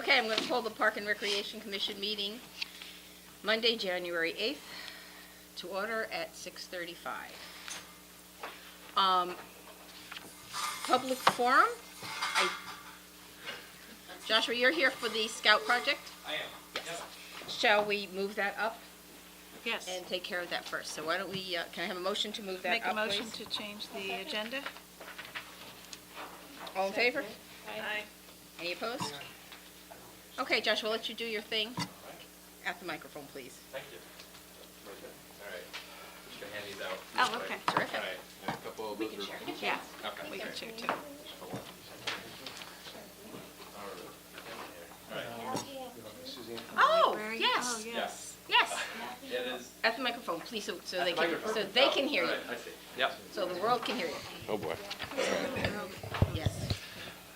Okay, I'm going to call the Park and Recreation Commission meeting Monday, January 8th, to order at 6:35. Public forum. Joshua, you're here for the Scout project? I am. Yes. Yep. Shall we move that up Yes. and take care of that first? So why don't we, can I have a motion to move that up, Make a motion please? to change the agenda. All in favor? Aye. Any opposed? Okay, Josh, we'll let you do your thing. At the microphone, please. Thank you. All right. Just gonna hand these out. Oh, okay. Terrific. All right. And a couple of We those can are- share. Yeah, Okay. we can great. share too. All right. Oh, Library. yes, Oh, yes. yes. Yeah, it is. At the microphone, please, so At they the can, microphone. so they can hear All you, right, I see. Yep. so the world can hear you. Oh, boy. Yes.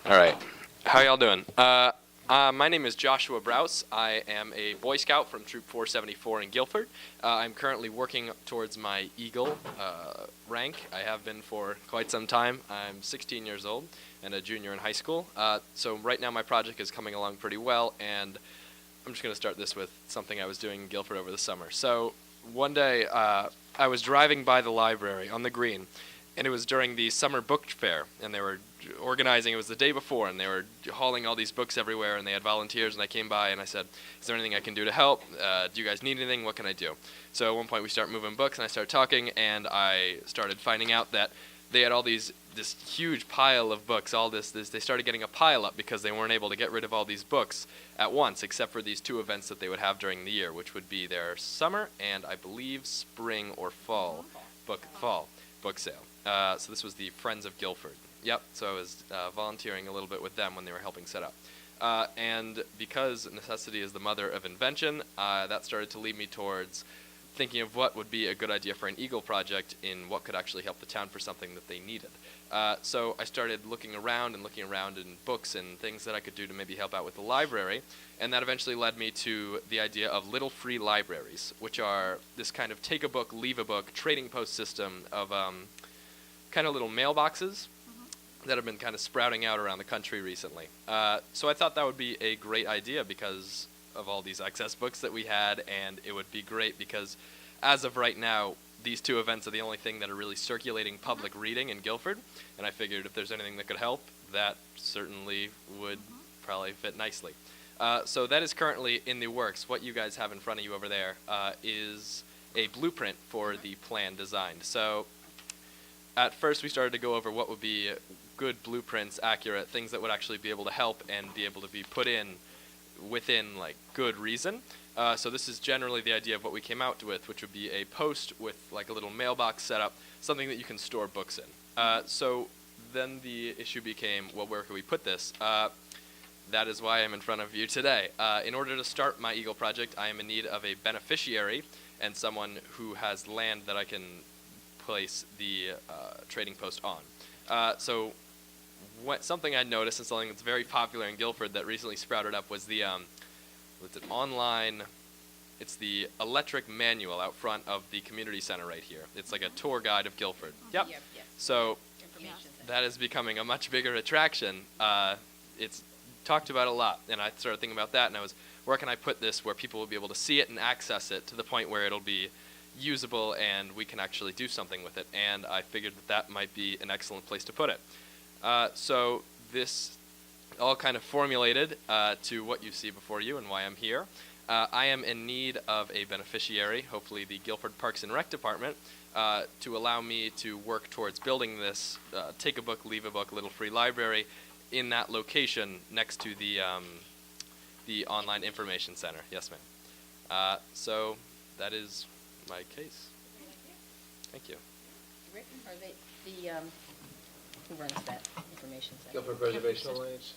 All right. How y'all doing? My name is Joshua Brous. I am a Boy Scout from Troop 474 in Guilford. I'm currently working towards my Eagle rank. I have been for quite some time. I'm 16 years old and a junior in high school. So right now my project is coming along pretty well, and I'm just going to start this with something I was doing in Guilford over the summer. So one day I was driving by the library on the green, and it was during the summer book fair, and they were organizing. It was the day before, and they were hauling all these books everywhere, and they had volunteers, and I came by and I said, is there anything I can do to help? Do you guys need anything? What can I do? So at one point we start moving books, and I start talking, and I started finding out that they had all this huge pile of books, they started getting a pile up because they weren't able to get rid of all these books at once, except for these two events that they would have during the year, which would be their summer and I believe spring or fall book sale. So this was the Friends of Guilford. Yep, so I was volunteering a little bit with them when they were helping set up. And because necessity is the mother of invention, that started to lead me towards thinking of what would be a good idea for an Eagle project in what could actually help the town for something that they needed. So I started looking around in books and things that I could do to maybe help out with the library, and that eventually led me to the idea of little free libraries, which are this kind of take a book, leave a book trading post system of kind of little mailboxes that have been kind of sprouting out around the country recently. So I thought that would be a great idea because of all these excess books that we had, and it would be great because as of right now, these two events are the only thing that are really circulating public reading in Guilford, and I figured if there's anything that could help, that certainly would probably fit nicely. So that is currently in the works. What you guys have in front of you over there is a blueprint for the plan designed. So at first we started to go over what would be good blueprints, accurate, things that would actually be able to help and be able to be put in within like good reason. So this is generally the idea of what we came out with, which would be a post with like a little mailbox setup, something that you can store books in. So then the issue became, well, where can we put this? That is why I'm in front of you today. In order to start my Eagle project, I am in need of a beneficiary and someone who has land that I can place the trading post on. So something I noticed and something that's very popular in Guilford that recently sprouted up was the it's the electric manual out front of the community center right here. It's like a tour guide of Guilford. Yep. So that is becoming a much bigger attraction. It's talked about a lot, and I started thinking about that, and I was, where can I put this where people will be able to see it and access it to the point where it'll be usable and we can actually do something with it, and I figured that might be an excellent place to put it. So this all kind of formulated to what you see before you and why I'm here. I am in need of a beneficiary, hopefully the Guilford Parks and Rec Department, to allow me to work towards building this take a book, leave a book, little free library in that location next to the online information center. Yes, ma'am. So that is my case. Thank you. Rick, are they, who runs that information center? Guilford Preservation Alliance.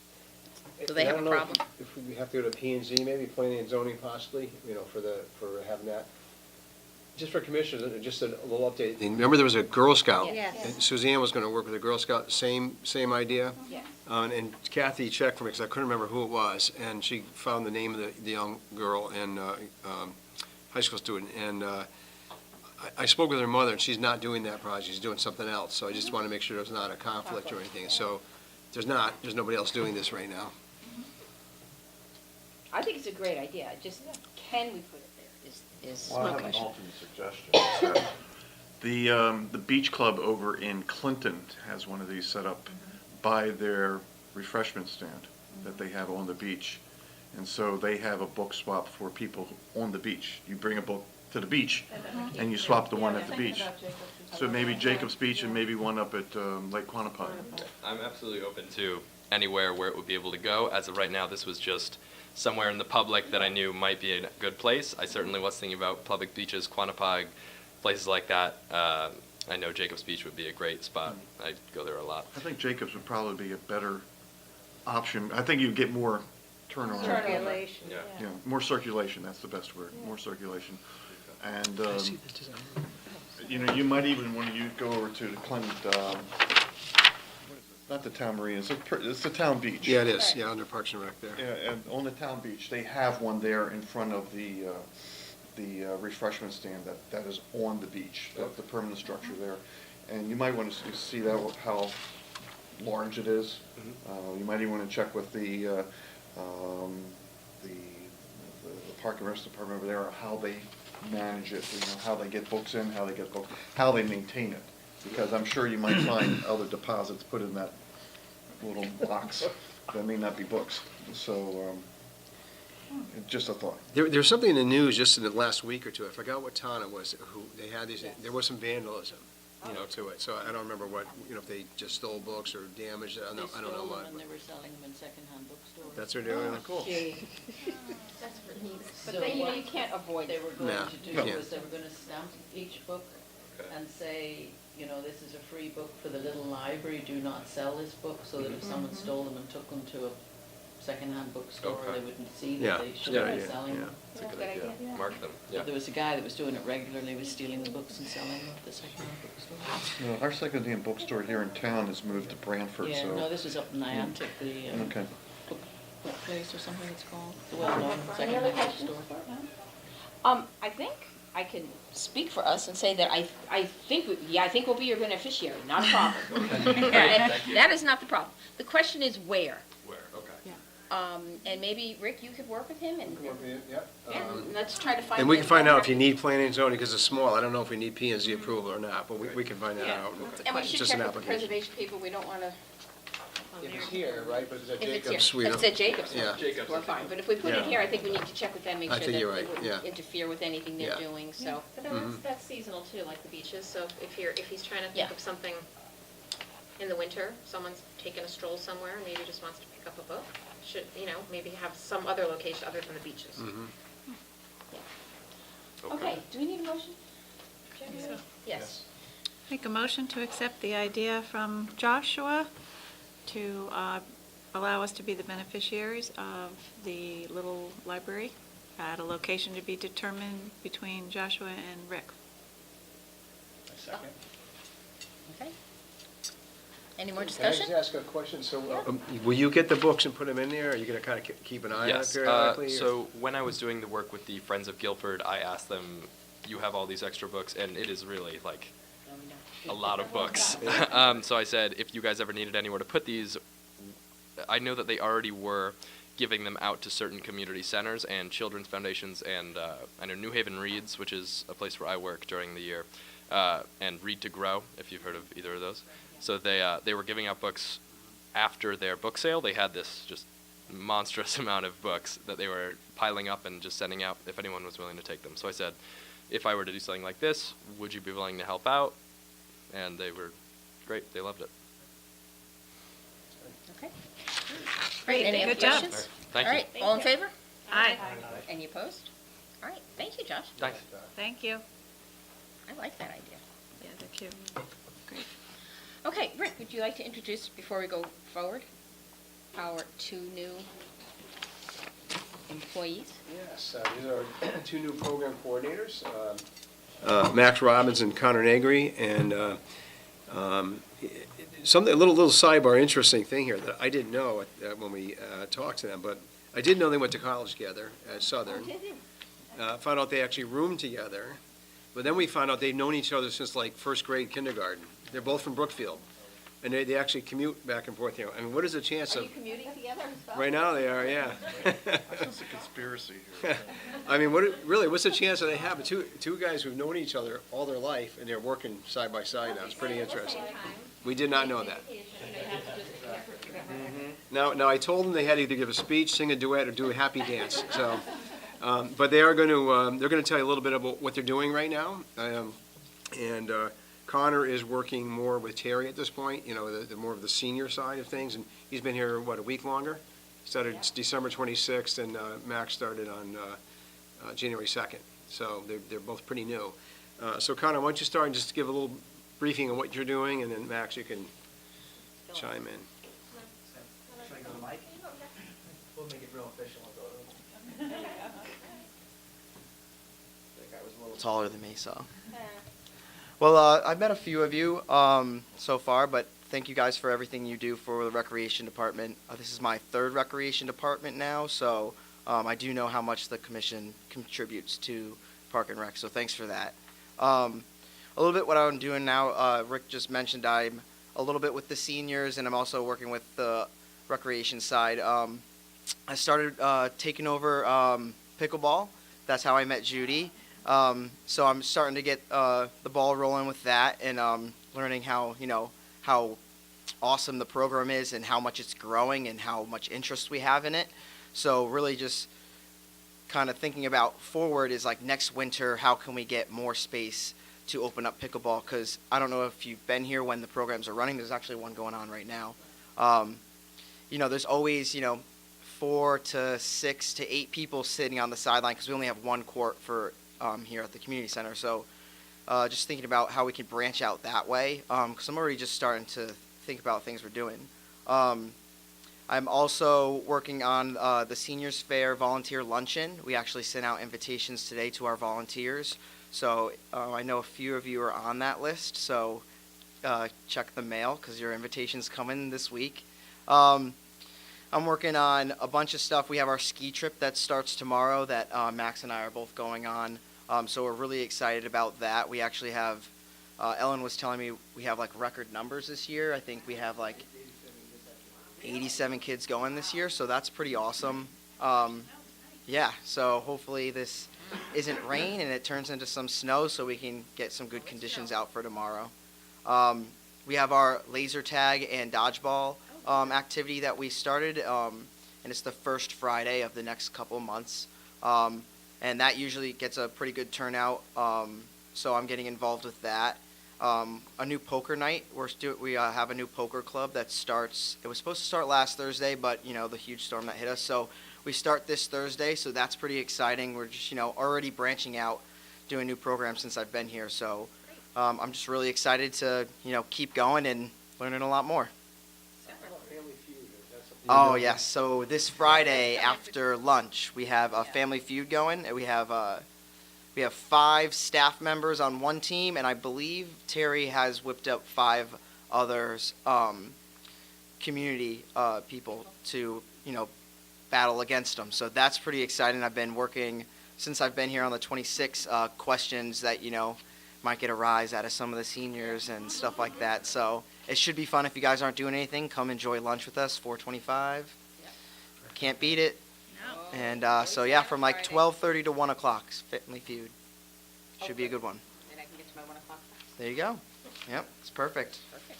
Do they have a problem? If we have to go to P&Z, maybe planning and zoning possibly, for having that. Just for commissioners, just a little update. Remember there was a Girl Scout? Yes. And Suzanne was gonna work with a Girl Scout, same idea? Yes. And Kathy checked for me, because I couldn't remember who it was, and she found the name of the young girl and high school student, and I spoke with her mother, and she's not doing that project, she's doing something else, so I just want to make sure there's not a conflict or anything. So there's nobody else doing this right now. I think it's a great idea, just can we put it there is Well, I my have an question. alternate suggestion. The Beach Club over in Clinton has one of these set up by their refreshment stand that they have on the beach. And so they have a book swap for people on the beach. You bring a book to the beach and you swap the one at the beach. So maybe Jacob's Beach and maybe one up at Lake Quantipai. I'm absolutely open to anywhere where it would be able to go. As of right now, this was just somewhere in the public that I knew might be a good place. I certainly was thinking about public beaches, Quantipai, places like that. I know Jacob's Beach would be a great spot. I'd go there a lot. I think Jacob's would probably be a better option. I think you'd get more turnover. Circulation. Yeah. Yeah, more circulation, that's the best word, more circulation. And, you know, you might even, when you go over to the Clinton, not the town marina, it's the town beach. Yeah, it is, yeah, under Parks and Rec there. Yeah, and on the town beach, they have one there in front of the refreshment stand that is on the beach, the permanent structure there. And you might want to see that, how large it is. You might even want to check with the Park and Rec department over there, how they manage it, you know, how they get books in, how they maintain it. Because I'm sure you might find other deposits put in that little box that may not be books. So, just a thought. There's something in the news just in the last week or two, I forgot what town it was, who, they had these, there was some vandalism, you know, to it. So I don't remember what, you know, if they just stole books or damaged it, I don't know They stole what. them and they were selling them in secondhand bookstores. That's what they're doing, cool. That's for me. So But then, you know, what you can't avoid They it. were going No. to do Yeah. was they were going to stamp each book and say, you know, this is a free book for the little library, do not sell this book, so that if someone stole them and took them to a secondhand bookstore, Okay. they wouldn't see Yeah. that they Yeah, shouldn't be yeah, selling yeah. them. That's a Good good idea. idea. Mark them, yeah. There was a guy that was doing it regularly, was stealing the books and selling them at the secondhand bookstore. You know, our secondhand bookstore here in town has moved to Branford, Yeah, no, so. this was up in Niantic, the Okay. book place or something it's called, the well-known secondhand bookstore. I think I can speak for us and say that I think, I think we'll be your beneficiary, not a problem. And that is not the problem. The question is where. Where, okay. And maybe, Rick, you could work with him and, Yeah. let's try to find. And we can find out if you need planning and zoning, because it's small, I don't know if we need P and Z approval or not, but we can find that Yeah. out. And we It's should just an check with the application. preservation people, we don't wanna, If it's here, right, but it's at if it's Jacob's. here. If it's at Jacob's, Yeah. Jacob's, we're I think. fine. But if we put it Yeah. here, I think we need to check with them, make I sure think that you're they right, wouldn't yeah. interfere with anything they're Yeah. doing, so. But then that's seasonal too, like the beaches, so if he's trying to Yeah. think of something in the winter, someone's taking a stroll somewhere, and maybe just wants to pick up a book, should, you know, maybe have some other location other than the beaches. Okay, do we need a motion? So, Yes. Make a motion to accept the idea from Joshua to allow us to be the beneficiaries of the little library at a location to be determined between Joshua and Rick. Second. Okay. Any more Can I discussion? just ask a question? So, Will you get the books and put them in there, or are you gonna kind of keep an eye on it Yes, periodically? or- so when I was doing the work with the Friends of Guilford, I asked them, you have all these extra books, and it is really like a lot of books. So I said, if you guys ever needed anywhere to put these, I know that they already were giving them out to certain community centers and children's foundations, and I know New Haven Reads, which is a place where I work during the year, and Read to Grow, if you've heard of either of those. So they were giving out books after their book sale. They had this just monstrous amount of books that they were piling up and just sending out if anyone was willing to take them. So I said, if I were to do something like this, would you be willing to help out? And they were great. They loved it. Okay. Great, any other Good job. questions? Thank All you. right, all in favor? Aye. Any opposed? All right, thank you, Josh. Thanks. Thank you. I like that idea. Yeah, they're cute. Great. Okay, Rick, would you like to introduce, before we go forward, our two new employees? Yes, these are two new program coordinators, Max Robbins and Connor Negri, and something, a little sidebar, interesting thing here that I didn't know when we talked to them, but I did know they went to college together at Southern. Found out they actually roomed together, but then we found out they'd known each other since like first grade kindergarten. They're both from Brookfield. And they actually commute back and forth, I mean, what is the chance Are of, you commuting together as well? right now they are, yeah. That's a conspiracy here. I mean, what's the chance that they have two guys who've known each other all their life and they're working side by side now? It's pretty interesting. We did not know that. Now I told them they had to either give a speech, sing a duet, or do a happy dance. So, but they are going to they're going to tell you a little bit about what they're doing right now. And Connor is working more with Terry at this point. The more of the senior side of things, and he's been here a week longer. Started December 26th, and Max started on January 2nd. So they're both pretty new. So Connor, why don't you start and just give a little briefing on what you're doing, and then Max, you can chime in. Should I go to Mike? We'll make it real official. I'll go to That guy was a little taller than me, so. Well, I've met a few of you so far, but thank you guys for everything you do for the recreation department. This is my third recreation department now, so I do know how much the commission contributes to Park and Rec, so thanks for that. A little bit what I'm doing now, Rick just mentioned I'm a little bit with the seniors, and I'm also working with the recreation side. I started taking over pickleball. That's how I met Judy. So I'm starting to get the ball rolling with that, and learning how awesome the program is and how much it's growing and how much interest we have in it. So really just kind of thinking about forward is like next winter, how can we get more space to open up pickleball? Because I don't know if you've been here when the programs are running. There's actually one going on right now. There's always, 4 to 6 to 8 people sitting on the sideline because we only have one court for here at the community center. So just thinking about how we can branch out that way, because I'm already just starting to think about things we're doing. I'm also working on the Seniors Fair Volunteer Luncheon. We actually sent out invitations today to our volunteers. So I know a few of you are on that list, so check the mail because your invitation's coming this week. I'm working on a bunch of stuff. We have our ski trip that starts tomorrow that Max and I are both going on. So we're really excited about that. We actually have, Ellen was telling me we have like record numbers this year. I think we have like 87 kids going this year, so that's pretty awesome. Yeah, so hopefully this isn't rain and it turns into some snow so we can get some good conditions out for tomorrow. We have our laser tag and dodgeball activity that we started, and it's the first Friday of the next couple months. And that usually gets a pretty good turnout, so I'm getting involved with that. A new poker night. We have a new poker club that starts. It was supposed to start last Thursday, but the huge storm that hit us. So we start this Thursday. So that's pretty exciting. We're just already branching out, doing new programs since I've been here. So I'm just really excited to keep going and learning a lot more. Oh yes. So this Friday after lunch, we have a Family Feud going, and we have 5 staff members on one team, and I believe Terry has whipped up 5 others, community people to battle against them. So that's pretty exciting. I've been working since I've been here on the 26 questions that might get a rise out of some of the seniors and stuff like that. So it should be fun. If you guys aren't doing anything, come enjoy lunch with us, 4:25. Can't beat it. No. And so yeah, from like 12:30 to 1 o'clock, Family Feud. Should be a good one. And I can get to my 1 o'clock class. There you go. Yep, it's perfect. Perfect.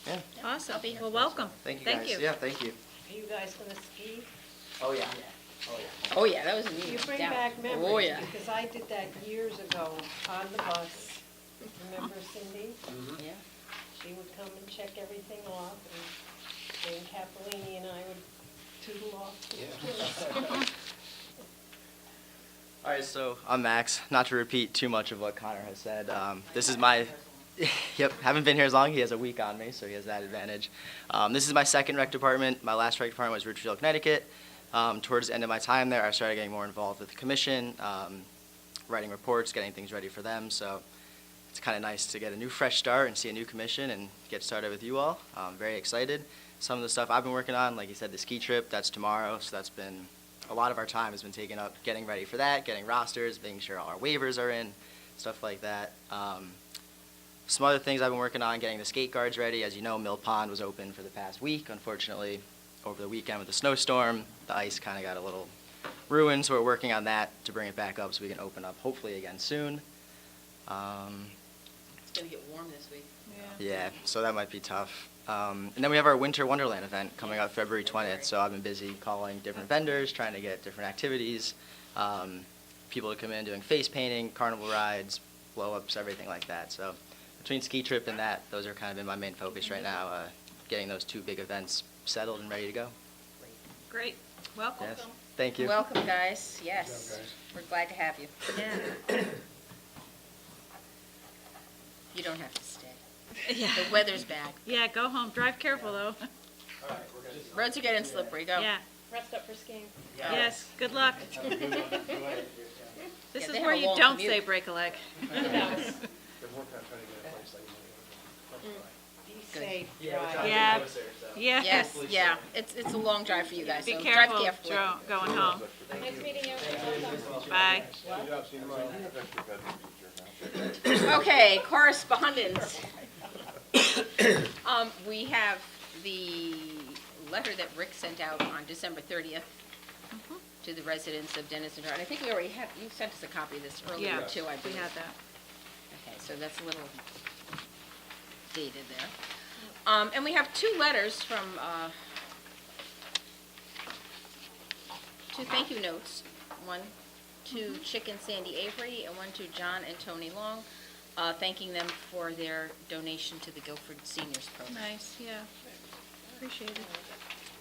Yeah, Awesome. Well, welcome. thank you guys. Yeah, thank you. Are you guys gonna ski? Oh yeah. Oh, yeah, that was neat. You bring Yeah. back memories. Oh, yeah. Because I did that years ago on the bus. Remember Cindy? Yeah. She would come and check everything off, and Jane Capolini and I would tootle off. All right, so I'm Max. Not to repeat too much of what Connor has said. This is my, yep, haven't been here as long. He has a week on me, so he has that advantage. This is my second rec department. My last rec department was Ridgefield, Connecticut. Towards the end of my time there, I started getting more involved with the commission, writing reports, getting things ready for them. So it's kind of nice to get a new fresh start and see a new commission and get started with you all. I'm very excited. Some of the stuff I've been working on, like you said, the ski trip, that's tomorrow. So that's been, a lot of our time has been taken up getting ready for that, getting rosters, making sure all our waivers are in, stuff like that. Some other things I've been working on, getting the skate guards ready. As you know, Mill Pond was open for the past week. Unfortunately, over the weekend with the snowstorm, the ice kind of got a little ruined, so we're working on that to bring it back up so we can open up hopefully again soon. It's gonna get warm this week. Yeah, so that might be tough. And then we have our Winter Wonderland event coming up February 20th, so I've been busy calling different vendors, trying to get different activities, people to come in doing face painting, carnival rides, blow-ups, everything like that. So between ski trip and that, those are kind of been my main focus right now, getting those two big events settled and ready to go. Great, welcome. Yes. Thank you. Welcome, guys, yes. We're glad to have you. Yeah. You don't have to stay. Yeah. The weather's bad. Yeah, go home, drive careful though. Roads are getting slippery, go. Yeah, Rest up for skiing. yes, good luck. This Yeah, is they where have a you long don't commute. say break a leg. They're working on trying to get a place like Be safe, Yeah, we're drive. trying Yeah. to get closer, so. Yeah. Yes, yeah, it's a long drive for you guys, Be so careful drive carefully. going home. Nice meeting you. Bye. Good job, see you tomorrow. Okay, correspondence. We have the letter that Rick sent out on December 30th to the residents of Denison. And I think we already have, you sent us a copy of this earlier Yeah, too, I we believe. had that. Okay, so that's a little dated there. And we have two letters from, two thank you notes. One to Chick and Sandy Avery and one to John and Tony Long, thanking them for their donation to the Guilford Seniors Program. Nice, yeah. Appreciate it.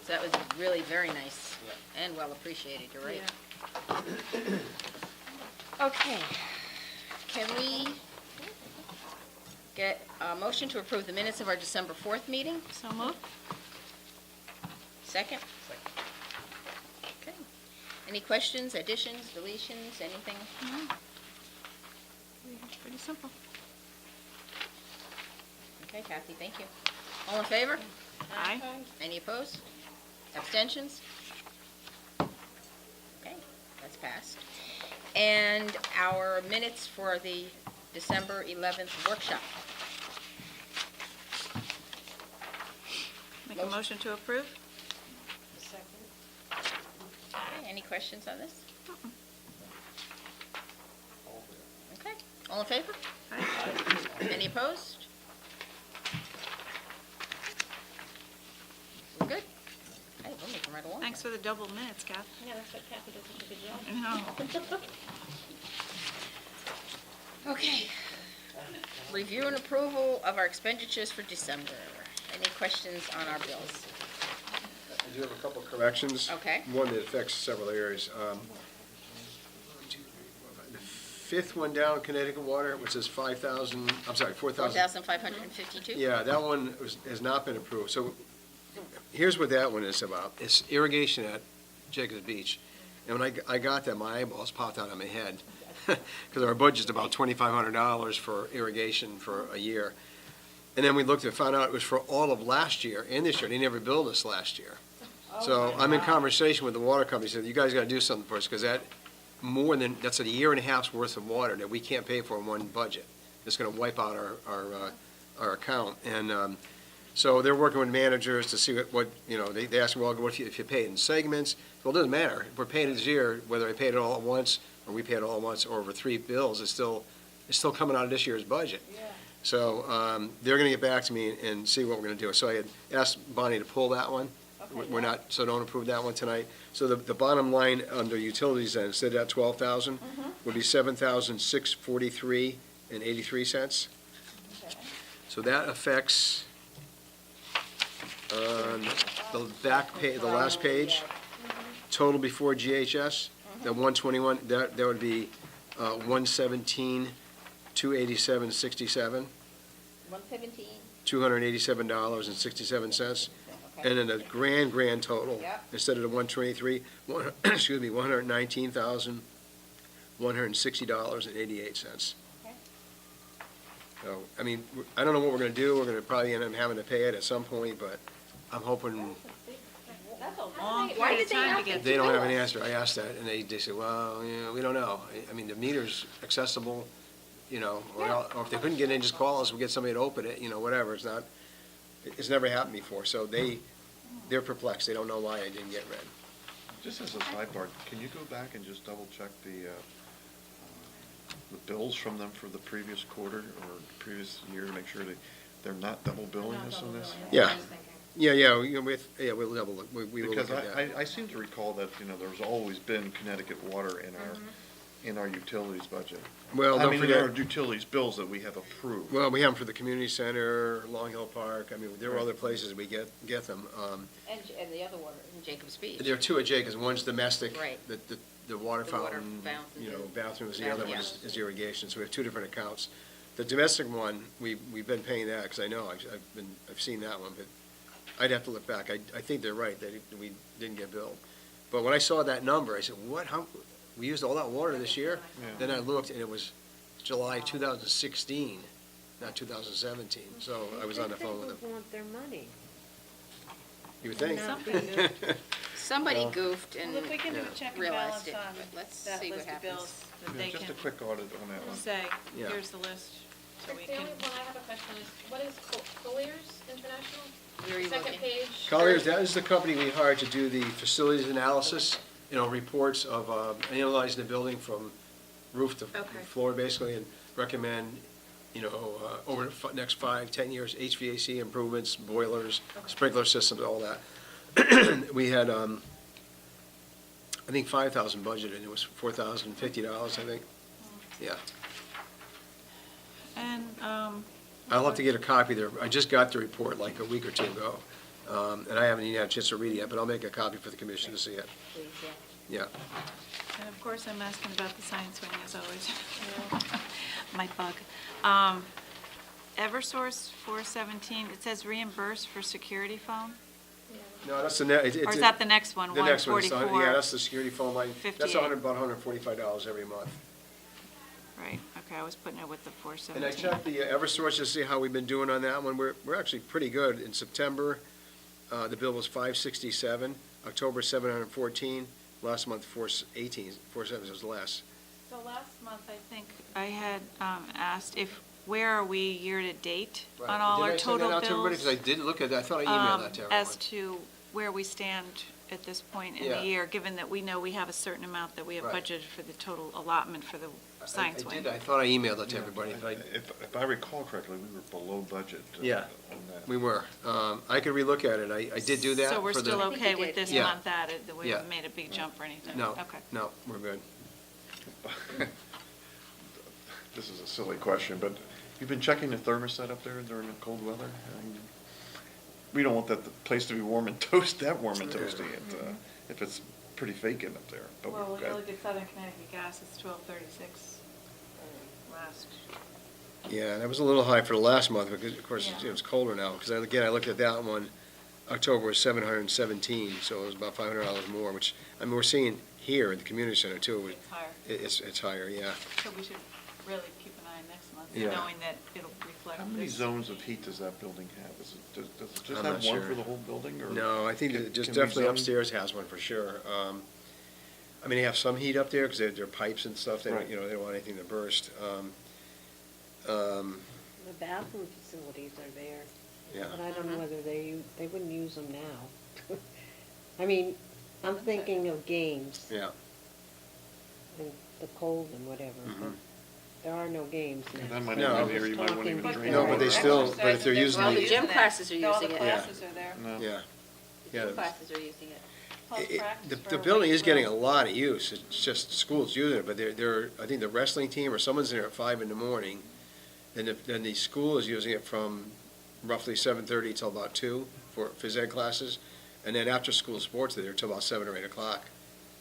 So that was really very nice and well appreciated, you're right. Yeah. Okay, can we get a motion to approve the minutes of our December 4th meeting? So moved? Second? Okay. Any questions, additions, deletions, anything? Pretty simple. Okay, Kathy, thank you. All in favor? Aye. Any opposed? Abstentions? Okay, that's passed. And our minutes for the December 11th workshop. Make a motion to approve? Second. Okay, any questions on this? Okay, all in favor? Aye. Any opposed? We're good? Okay, we'll make them right along. Thanks for the double minutes, Kath. Yeah, that's what Kathy does, such a good job. I know. Okay. Review and approval of our expenditures for December. Any questions on our bills? I do have a couple of corrections. Okay. One that affects several areas. The fifth one down, Connecticut Water, which says 5,000, I'm sorry, 4,000. 4,552? Yeah, that one has not been approved. So here's what that one is about. It's irrigation at Jacobs Beach. And when I got that, my eyeballs popped out of my head. Because our budget's about $2,500 for irrigation for a year. And then we looked and found out it was for all of last year and this year. They never billed us last year. So I'm in conversation with the water company, said, you guys gotta do something for us, because that's a year and a half's worth of water that we can't pay for in one budget. It's gonna wipe out our account. And, so they're working with managers to see what they ask me, well, what if you pay it in segments? Well, it doesn't matter. If we're paying it this year, whether I paid it all at once, or we paid it all at once, or over 3 bills, it's still coming out of this year's budget. So, they're gonna get back to me and see what we're gonna do. So I had asked Bonnie to pull that one. We're not, so don't approve that one tonight. So the bottom line under utilities then, instead of that 12,000, would be 7,643.83. So that affects, on the back page, the last page, total before GHS, the 121, that would be 117,287.67, 117. $287.67. And then the grand total, Yep. instead of the 123, excuse me, $119,160.88. Okay. So, I mean, I don't know what we're gonna do. We're gonna probably end up having to pay it at some point, but I'm hoping That's a Long Why period did of they time not to get. they don't have an answer. I asked that, and they said, well, we don't know. I mean, the meter's accessible. or if they couldn't get in, just call us, we'll get somebody to open it, whatever. It's never happened before, so they're perplexed. They don't know why I didn't get read. Just as a sidebar, can you go back and just double check the bills from them for the previous quarter or previous year to make sure they're not double billing us on this? Yeah. Yeah, we'll double look. We will Because look at that. I seem to recall that, there's always been Connecticut Water in our utilities budget. Well, I don't mean, in forget, our utilities bills that we have approved. well, we have them for the community center, Long Hill Park. I mean, there are other places we get them. And the other water in Jacob's Beach. There are two at Jacobs. One's domestic, Right. the water The water fountain, fountain. bathrooms. The other one Yeah. is irrigation. So we have two different accounts. The domestic one, we've been paying that because I know I've seen that one, but I'd have to look back. I think they're right that we didn't get billed. But when I saw that number, I said, what? How? We used all that water this year? Yeah. Then I looked and it was July 2016, not 2017. So I was on the phone with them. People want their money. You would think. Something. Somebody Well- goofed and Well, if we can do a check and balance realized it, on but let's that see what list of happens. bills, that Yeah, they just a can quick audit on that one. say, Yeah. here's the list, so we The can. only one I have a question is, what is Colliers International? Where are you Second looking? page. Colliers, that is the company we hired to do the facilities analysis, reports of analyzing the building from roof to Okay. floor, basically, and recommend, over the next 5, 10 years, HVAC improvements, boilers, sprinkler systems, all that. We had, I think, $5,000 budgeted, and it was $4,050, I think. Yeah. And, I'll have to get a copy there. I just got the report like a week or two ago, and I haven't even had a chance to read it yet, but I'll make a copy for the commission to see it. Please, yeah. Yeah. and of course, I'm asking about the sign swing as always. My bug. Eversource 417, it says reimburse for security phone? No, that's the Or is that the next one, The next one, 144? yeah, that's the security phone line. That's 58. about $145 every month. Right, okay, I was putting it with the And I 417. checked the Eversource to see how we've been doing on that one. We're actually pretty good. In September, the bill was $567, October $714, last month $417 was less. So last month, I think, I had asked where are we year-to-date on all our total Did I send that out to everybody? bills? Because I did look at that. I thought I emailed that to everyone. As to where we stand at this point in Yeah. the year, given that we know we have a certain amount that we have Right. budgeted for the total allotment for the science I wing. did. I thought I emailed it to everybody, but If I recall correctly, we were below budget. Yeah. On that. we were. I could relook at it. I did do that. So we're for the- still I think okay you with did. this Yeah. month added, that we Yeah. haven't made a big jump or anything? No, Okay. no, we're good. This is a silly question, but you've been checking the thermostat up there during the cold weather? I mean, we don't want the place to be warm and warm and toasty, if it's pretty vacant up there. But Well, we've when you got- look at Southern Connecticut Gas, it's 1236 last. Yeah, that was a little high for the last month, because, of course, Yeah. it's colder now. Because, again, I looked at that one, October was $717, so it was about $500 more, which, I mean, we're seeing here at the community center, too. It's higher. It's higher, yeah. So we should really keep an eye next month, Yeah. knowing that it'll reflect How many this. zones of heat does that building have? Does it just I'm have not one sure. for the whole building, or? No, I think can- that just can we definitely zone- upstairs has one for sure. I mean, they have some heat up there, because they're pipes and stuff, they don't, Right. they don't want anything to burst. The bathroom facilities are there, Yeah. but I don't know whether they wouldn't use them now. I mean, I'm thinking of games Yeah. and the cold and whatever, but Mhm. there are no games now. That might No. even be here, you might want to even Talking drain. No, the but they water. still, but if they're using Well, the the, gym classes are All the using it. classes are there. No. yeah. The Yeah. gym classes are using it. The building is getting a lot of use, it's just the school's using it, but I think the wrestling team or someone's in there at 5 in the morning, then the school is using it from roughly 7:30 till about 2 for phys ed classes, and then after school sports, they're there till about 7 or 8 o'clock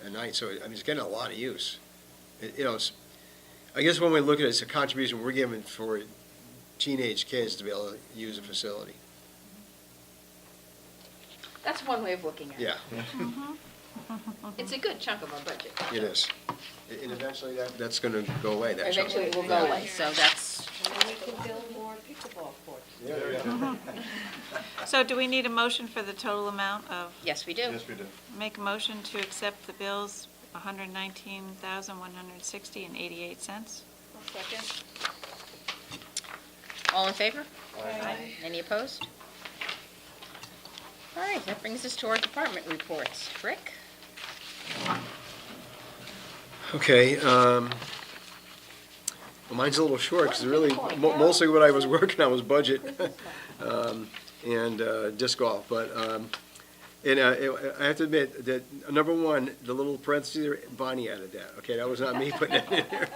at night, so, I mean, it's getting a lot of use. I guess when we look at it, it's a contribution we're giving for teenage kids to be able to use a facility. That's one way of looking at it. Yeah, It's a good chunk of our budget. it is. And eventually, that's gonna go away, that chunk. Eventually it will go away, so that's, And then we can build more pickleball courts. So do we need a motion for the total amount of, yes, we do. Yes, we do. make a motion to accept the bills, $119,160.88? Second? All in favor? Any opposed? All right, that brings us to our department reports. Rick? Okay, well, mine's a little short, because really, mostly what I was working on was budget, and disc golf, but, I have to admit that, number one, the little parentheses there, Bonnie added that, okay, that was not me putting it in there.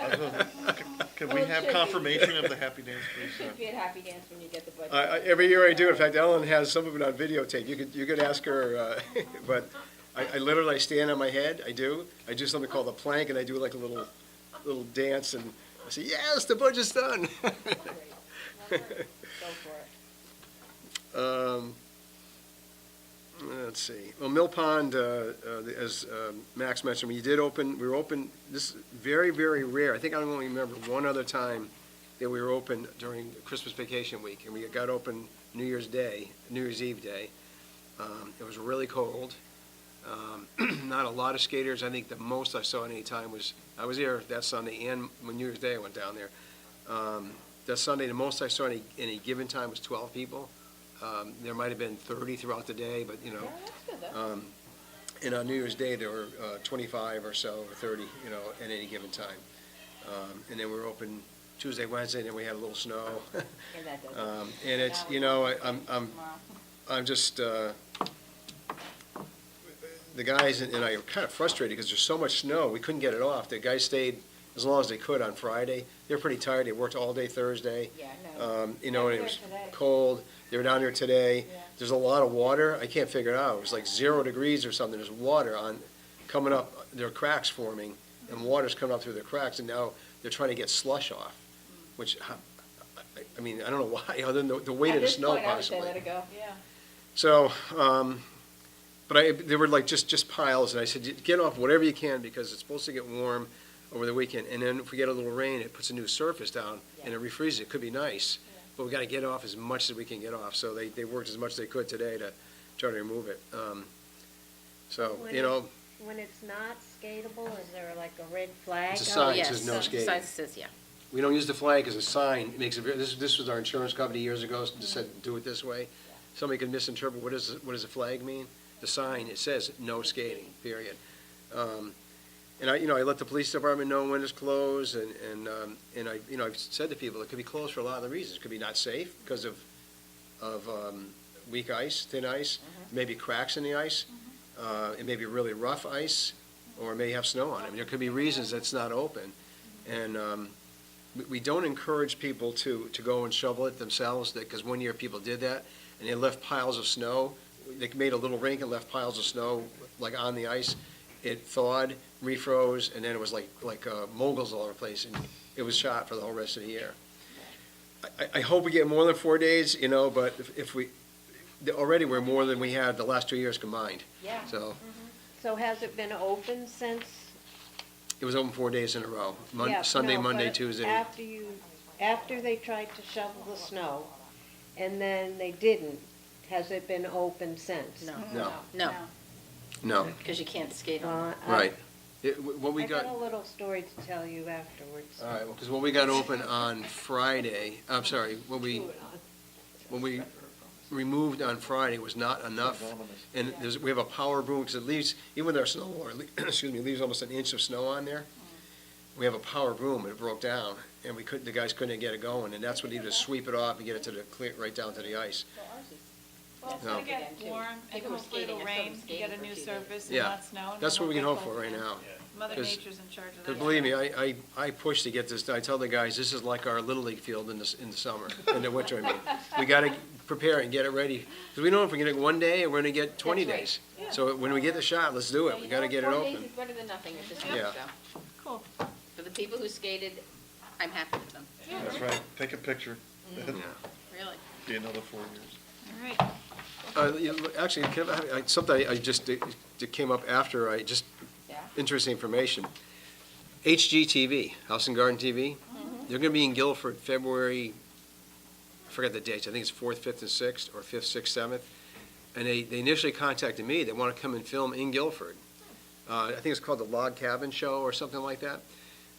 Can we have confirmation of the happy dance, please? Should be a happy dance when you get the budget. Every year I do, in fact, Ellen has some of it on videotape, you could ask her, but I literally stand on my head, I do something called a plank, and I do like a little dance, and I say, yes, the budget's done. Go for it. Let's see. Well, Mill Pond, as Max mentioned, we were open, this is very, very rare. I think I only remember one other time that we were open during Christmas vacation week, and we got open New Year's Eve day. It was really cold. Not a lot of skaters. I think the most I saw at any time I was here that Sunday, and when New Year's Day I went down there. That Sunday, the most I saw any given time was 12 people. There might have been 30 throughout the day, but, Yeah, that's good, though. and on New Year's Day, there were 25 or so, or 30, at any given time. And then we were open Tuesday, Wednesday, and then we had a little snow. And that doesn't. And it's, I'm just, the guys and I are kind of frustrated because there's so much snow, we couldn't get it off. The guys stayed as long as they could on Friday. They were pretty tired, they worked all day Thursday. Yeah, no. And it was cold, they were down there today. Yeah. There's a lot of water, I can't figure it out. It was like 0 degrees or something, there's water coming up, there are cracks forming, and water's coming up through the cracks, and now they're trying to get slush off, which, I mean, I don't know why, other than the weight of the snow At this point, I would say possibly. let it go. Yeah. So, but they were like just piles, and I said, get off whatever you can, because it's supposed to get warm over the weekend, and then if we get a little rain, it puts a new surface down, and it refreezes, it could be nice, but we gotta get off as much as we can get off, so they worked as much as they could today to try to remove it. So, When it's not skatable, is there like a red flag? It's a sign. Yes, says no skating. sign says, yeah. we don't use the flag as a sign, it makes it, this was our insurance company years ago, just said, do it this way. Somebody could misinterpret, what does a flag mean? The sign, it says, no skating, period. And I let the police department know when it's closed, and I've said to people, it could be closed for a lot of the reasons. It could be not safe because of weak ice, thin ice, maybe cracks in the ice, it may be really rough ice, or it may have snow on it. I mean, there could be reasons it's not open. And we don't encourage people to go and shovel it themselves, because one year people did that, and they left piles of snow. They made a little rink and left piles of snow, like on the ice. It thawed, refroze, and then it was like moguls all over the place, and it was shot for the whole rest of the year. I hope we get more than 4 days, but if we, already we're more than we had the last 2 years combined. Yeah. So, So has it been open since? it was open 4 days in a row, Yeah, Sunday, no, Monday, but Tuesday. After they tried to shovel the snow, and then they didn't, has it been open since? No. No, No, no, because you can't skate on it. right. What we I got. got a little story to tell you afterwards. All right, well, because when we got open on Friday, I'm sorry, when we removed on Friday was not enough. And we have a power boom, because it leaves, even with our snow blower, excuse me, it leaves almost an inch of snow on there. We have a power boom, and it broke down, and the guys couldn't get it going, and that's what he did, to sweep it off and get it to right down to the ice. Well, it's No. gonna get warm, and People were hopefully it'll skating. I saw them rain, skating get a for new 2 days. surface and Yeah, not snow. and that's then what we can we'll hope get for right close. now. Mother 'Cause- Nature's in charge of that. Because believe me, I push to get this, I tell the guys, this is like our Little League field in the summer, in the winter, I mean. We gotta prepare and get it ready, because we know if we're gonna get 1 day, or we're gonna get 20 That's right. days. So when we get the shot, let's do it, we gotta get it 4 days open. is better than nothing at this Yeah. point, so. Cool. For the people who skated, I'm happy for them, That's right, take a picture. really. Be another 4 years. All right. Actually, something I just, it came up after, Yeah. interesting information. HGTV, House and Garden TV, they're gonna be in Guilford February, I forget the dates, I think it's 4th, 5th, and 6th, or 5th, 6th, 7th. And they initially contacted me, they wanna come and film in Guilford. I think it's called the Log Cabin Show or something like that.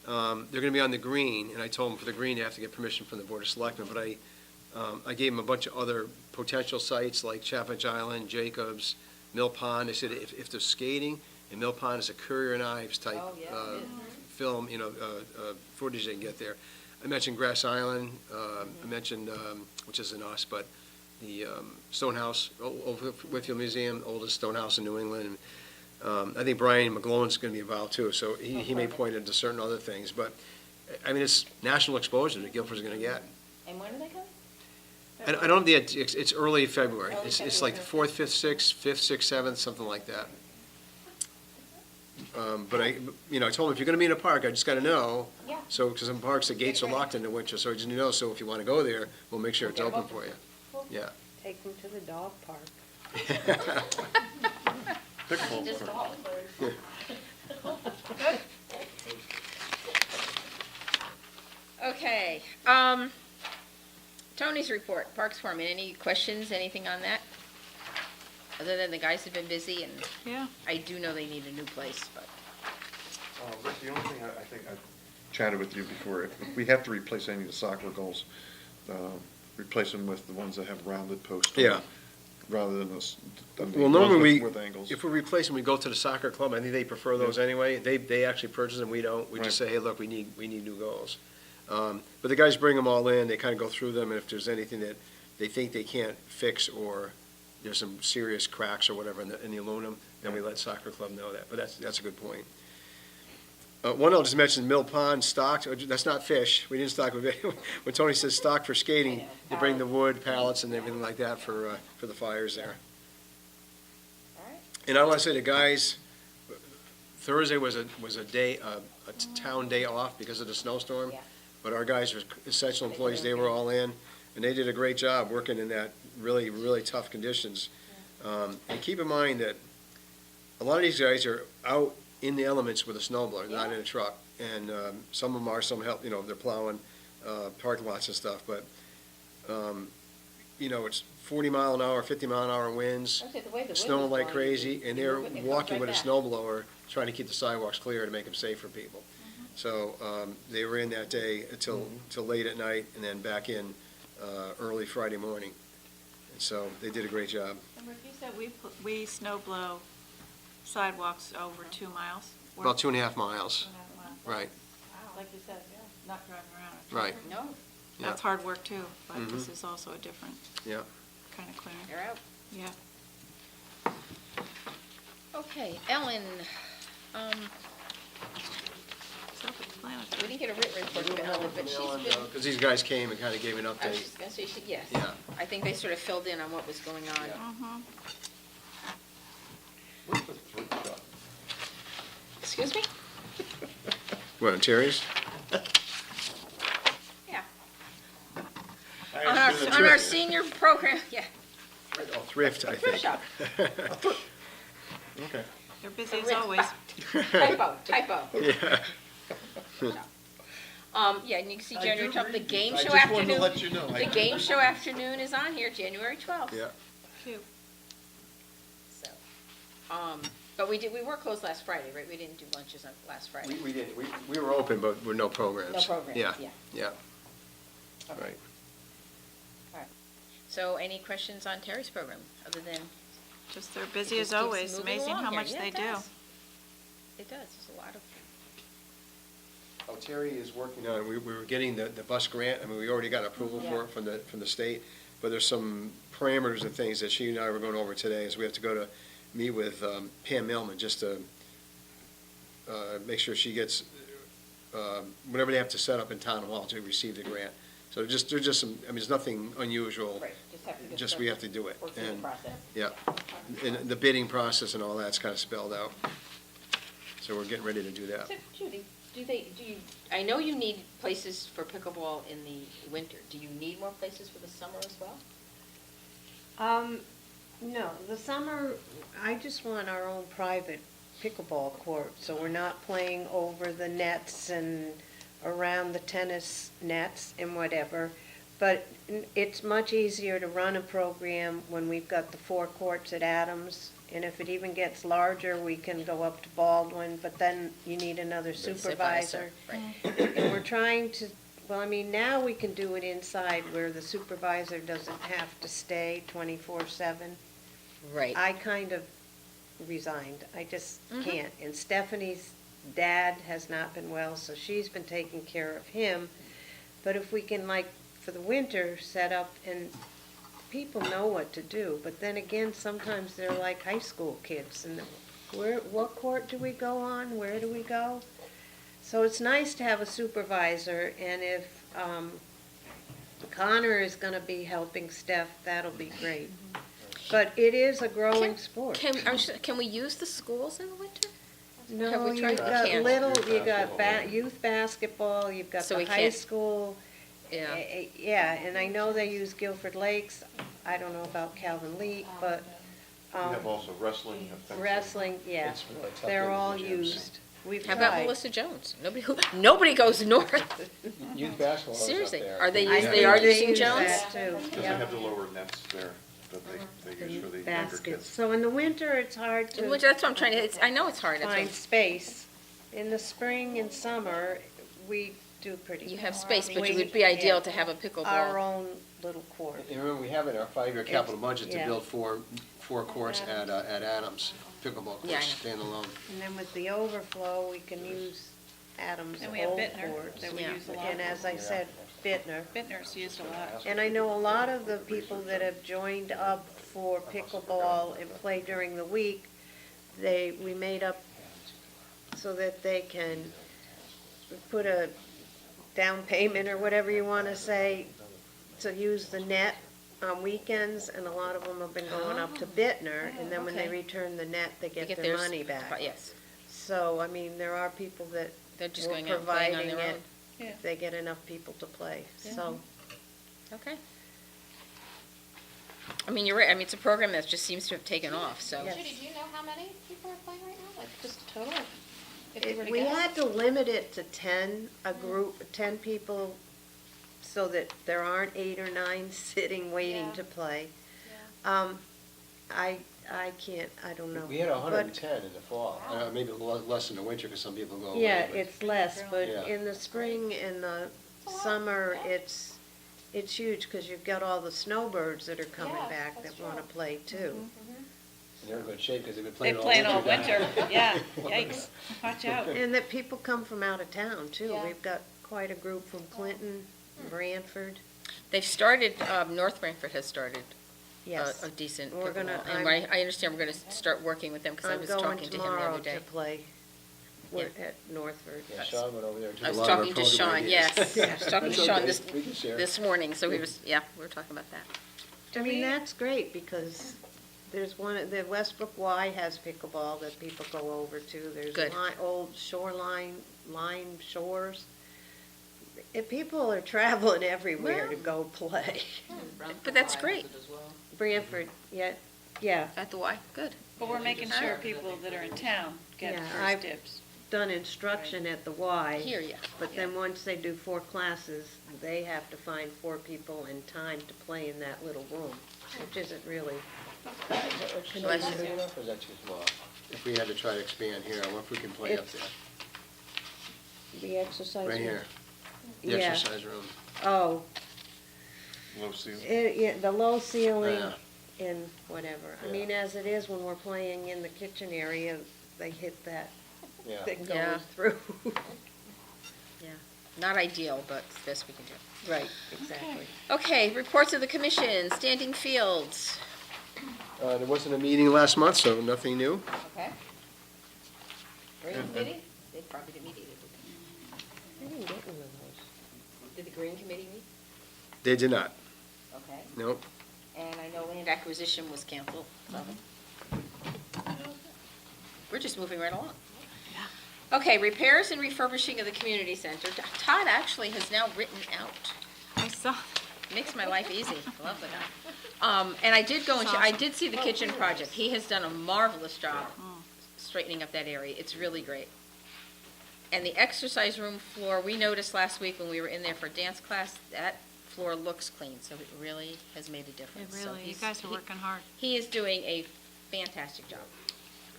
They're gonna be on the green, and I told them for the green, they have to get permission from the Board of Selectmen, but I gave them a bunch of other potential sites like Chaffinch Island, Jacobs, Mill Pond. I said, if they're skating, and Mill Pond is a Currier and Ives type Oh, yeah, it is. film, footage they can get there. I mentioned Grass Island, I mentioned, which isn't us, but the Stonehouse, Old Whitfield Museum, oldest stone house in New England. I think Brian McGlowan's going to be involved too, so he may point into certain other things, but, I mean, it's national exposure that Guilford's going to get. And when are they coming? I don't have the, it's early February. Early It's like the February. 4th, 5th, 6th, 5th, 6th, 7th, something like that. But I told him, if you're gonna be in a park, I just gotta know. Yeah. So, because some parks, the gates are locked in the winter, so I just need to know, so if you wanna go there, we'll make sure it's We'll get 'em open for you. Cool. Yeah. Take them to the dog park. Pickleball Just court. Okay, Tony's report, Parks Foreman, any questions, anything on that? Other than the guys have been busy, and Yeah. I do know they need a new place, but, Rick, the only thing I think I chatted with you before, if we have to replace any of the soccer goals, replace them with the ones that have rounded posts. on Yeah. them, Rather than the Well, ones normally, with angles. if we replace them, we go to the soccer club. I think they prefer those anyway. They actually purchase them, we don't. We just Right. say, hey, look, we need new goals. But the guys bring them all in, they kind of go through them, and if there's anything that they think they can't fix, or there's some serious cracks or whatever in the aluminum, then we let soccer club know that. But that's a good point. One I'll just mention, Mill Pond stocked, that's not fish. We didn't stock, when Tony says stock for skating, you bring the wood, pallets, and everything like that for the fires there. all right. And I want to say to guys, Thursday was a day, a town day off because of the snowstorm. Yeah. But our guys were essential employees, they were all in, and they did a great job working in that really, really tough conditions. And keep in mind that a lot of these guys are out in the elements with a snowblower, not in a truck. And some of them are, some help, they're plowing parking lots and stuff, but, it's 40 mile an hour, 50 mile an hour winds, Okay, the way the wind snowing was like blowing, crazy, and you they're move it and it comes walking right with a back. snowblower, trying to keep the sidewalks clear to make them safe for people. So they were in that day till late at night, and then back in early Friday morning. And so they did a great job. And Rick, you said we snow blow sidewalks over 2 miles? About 2.5 miles, 2.5 miles. right, Like you said, not driving around. right, No, yeah. That's hard work too, but Mhm. this is also a different yeah. kind of clearing. they're out. Yeah. Okay, Ellen, we Self-explanatory. didn't get a written report from Ellen, but she's been, Because these guys came and kind of gave an I was update. just gonna say, yes. Yeah. I think they sort of filled in on what was going on. Mhm. What's the thrift shop? Excuse me? What, on Terry's? Yeah. I On our, assume on our that's- senior program, yeah. Oh, Thrift, I think. Thrift shop. Okay. They're busy as always. Typo. Yeah. Yeah, and you can see I January do 12th, the read game these. show I just wanted to afternoon. let you know. The game show afternoon is on here, January 12th. Yeah. Cute. So, but we were closed last Friday, right? We didn't do lunches on last Friday. We did, we were open, but with no programs. No programs, Yeah, yeah. yeah, Okay. right. All right. So any questions on Terry's program, other than? Just they're busy it as just keeps always. moving Amazing along how here. much Yeah, they it do. does. It does, there's a lot of, Oh, Terry is working on, we were getting the bus grant, I mean, we already got approval for it from the state, but there's some parameters and things that she and I were going over today, is we have to go to meet with Pam Millman, just to make sure she gets whatever they have to set up in town hall to receive the grant. So there's just some, I mean, there's nothing unusual, right, just have to get. just we have to do it. Work through the And, process. yeah, and the bidding process and all that's kind of spelled out. So we're getting ready to do that. So Judy, I know you need places for pickleball in the winter. Do you need more places for the summer as well? No, the summer, I just want our own private pickleball court, so we're not playing over the nets and around the tennis nets and whatever. But it's much easier to run a program when we've got the 4 courts at Adams. And if it even gets larger, we can go up to Baldwin, but then you need another supervisor. Right. And we're trying to Well, I mean, now we can do it inside where the supervisor doesn't have to stay 24/7. Right. I kind of resigned. I just Mhm. can't. And Stephanie's dad has not been well, so she's been taking care of him. But if we can, like, for the winter, set up, and people know what to do, but then again, sometimes they're like high school kids, and what court do we go on? Where do we go? So it's nice to have a supervisor, and if Connor is gonna be helping Steph, that'll be great. But it is a growing sport. Can we use the schools in the winter? Have No, we tried? you've We got can't. you got youth basketball, you've got So the we high can't- school. Yeah. Yeah, and I know they use Guilford Lakes. I don't know about Calvin Lee, but You have also wrestling, you have fencing. wrestling, yeah, It's really tough they're getting all the gyms. used. We've How about tried. Melissa Jones? Nobody goes north. Youth basketball is up Seriously, there. are they I using, they think are they using use Jones? that too, Because they yeah. have the lower nets there that they use for the younger Baskets. kids. So in the winter, it's hard Which, to that's what I'm trying to, I know it's hard. That's find what- space. In the spring and summer, we do pretty. You have space, but We- it would be ideal yeah. to have a Our pickleball. own little court. And remember, we have in our 5-year capital budget to yeah. build four courts at Adams, pickleball Yeah, I courts, standalone. And then with the overflow, we can use Adams' And we have old Bittner courts. that we Yeah. use a lot. And as I said, Bittner. Bittner's used a lot. And I know a lot of the people that have joined up for pickleball and play during the week, we made up so that they can put a down payment or whatever you want to say to use the net on weekends, and a lot of them have been going up to Bittner, and then when they Okay. return the net, they You get their theirs- money back. Yes, So, I mean, there are people that they're just we're going out and playing on providing their it own. Yeah. if they get enough people to play, so. Okay. I mean, you're right, I mean, it's a program that just seems to have taken off, so. Yes. Judy, do you know how many people are playing right now? Like, just total? If you were to We guess? had to limit it to 10, a group, 10 people, so that there aren't 8 or 9 sitting waiting Yeah. to play. Yeah. I can't, I don't know. We had But- 110 in the fall, maybe less in the winter because some people go away. Yeah, but- it's less, but Yeah. in the spring and the summer, it's huge, because you've got all the snowbirds that are coming Yeah, back that's that want to true. play too. They're in good shape because they've been They playing all winter. play it all winter, yeah, yikes, watch out. And that people come from out of town too. Yeah. We've got quite a group from Clinton, Branford, They've started, North Branford has started yes. a decent We're gonna- pickleball. And I understand we're gonna start working with them, because I I'm was going talking to him the tomorrow other day. to play at Northford. Yeah, Sean went over there. and took I a was lot of our talking to program Sean, ideas. yes. I was talking to That's Sean okay. We can share. this morning, so we were talking about that. I mean, that's great, because there's the Westbrook Y has pickleball that people go over to. There's Good. old lime shores. People are traveling everywhere to go play. But that's great. Branford, yeah, At the Y, good. But we're making sure people that are in town get Yeah, first I've- dibs. done instruction at the Y. Hear ya. But then once they do 4 classes, they have to find 4 people and time to play in that little room, which isn't really. Bless you. Big enough, or is that too small? If we had to try to expand here, I wonder if we can play up It's- there, The exercise room. right here, the Yeah. exercise room. Oh, Low ceiling. yeah, the low ceiling Yeah. and whatever. I Yeah. mean, as it is, when we're playing in the kitchen area, they hit that Yeah. thing Yeah. going through. Yeah, not ideal, but it's the best we can do. Right, exactly. Okay, reports of the commission, standing fields. There wasn't a meeting last month, so nothing new. Okay. Green And- committee? They probably didn't meet either, I didn't get one of those. did the green committee meet? They did not, Okay. nope. And I know land acquisition was canceled, so. We're just moving right along. Okay, repairs and refurbishing of the community center. Todd actually has now written out. I saw, Makes my life easy. Love the guy. And I did go and, I did see the kitchen project. He has done a marvelous job straightening up that area. It's really great. And the exercise room floor, we noticed last week when we were in there for dance class, that floor looks clean, so it really has made a it difference. So really, you he's- guys are he- working hard. He is doing a fantastic job.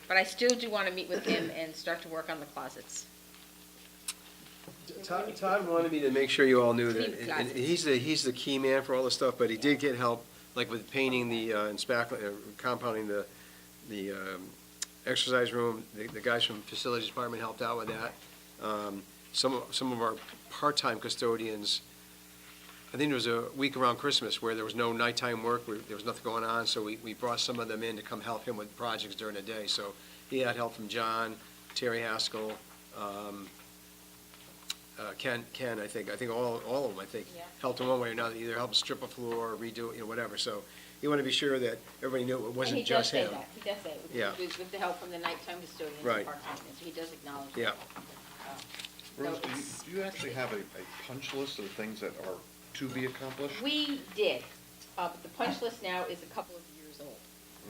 But I still do want to meet with him and start to work on the closets. Todd wanted me to make sure you all knew that, Clean and closets. he's the key man for all this stuff, but he did get help, like with painting the, compounding the exercise room. The guys from facilities department helped out with that. Some of our part-time custodians, I think there was a week around Christmas where there was no nighttime work, there was nothing going on, so we brought some of them in to come help him with projects during the day. So he had help from John, Terry Haskell, Ken, I think all of them, I think, Yeah. helped in one way or another, either help strip a floor or redo, whatever. So he wanted to be sure that everybody knew it wasn't just him. And he does say that. He Yeah. does say it with the help from the nighttime custodians Right. and part-time, so he does acknowledge that. Yeah. Rose, So it's- do you actually have a punch list of things that are to be accomplished? We did, but the punch list now is a couple of years old.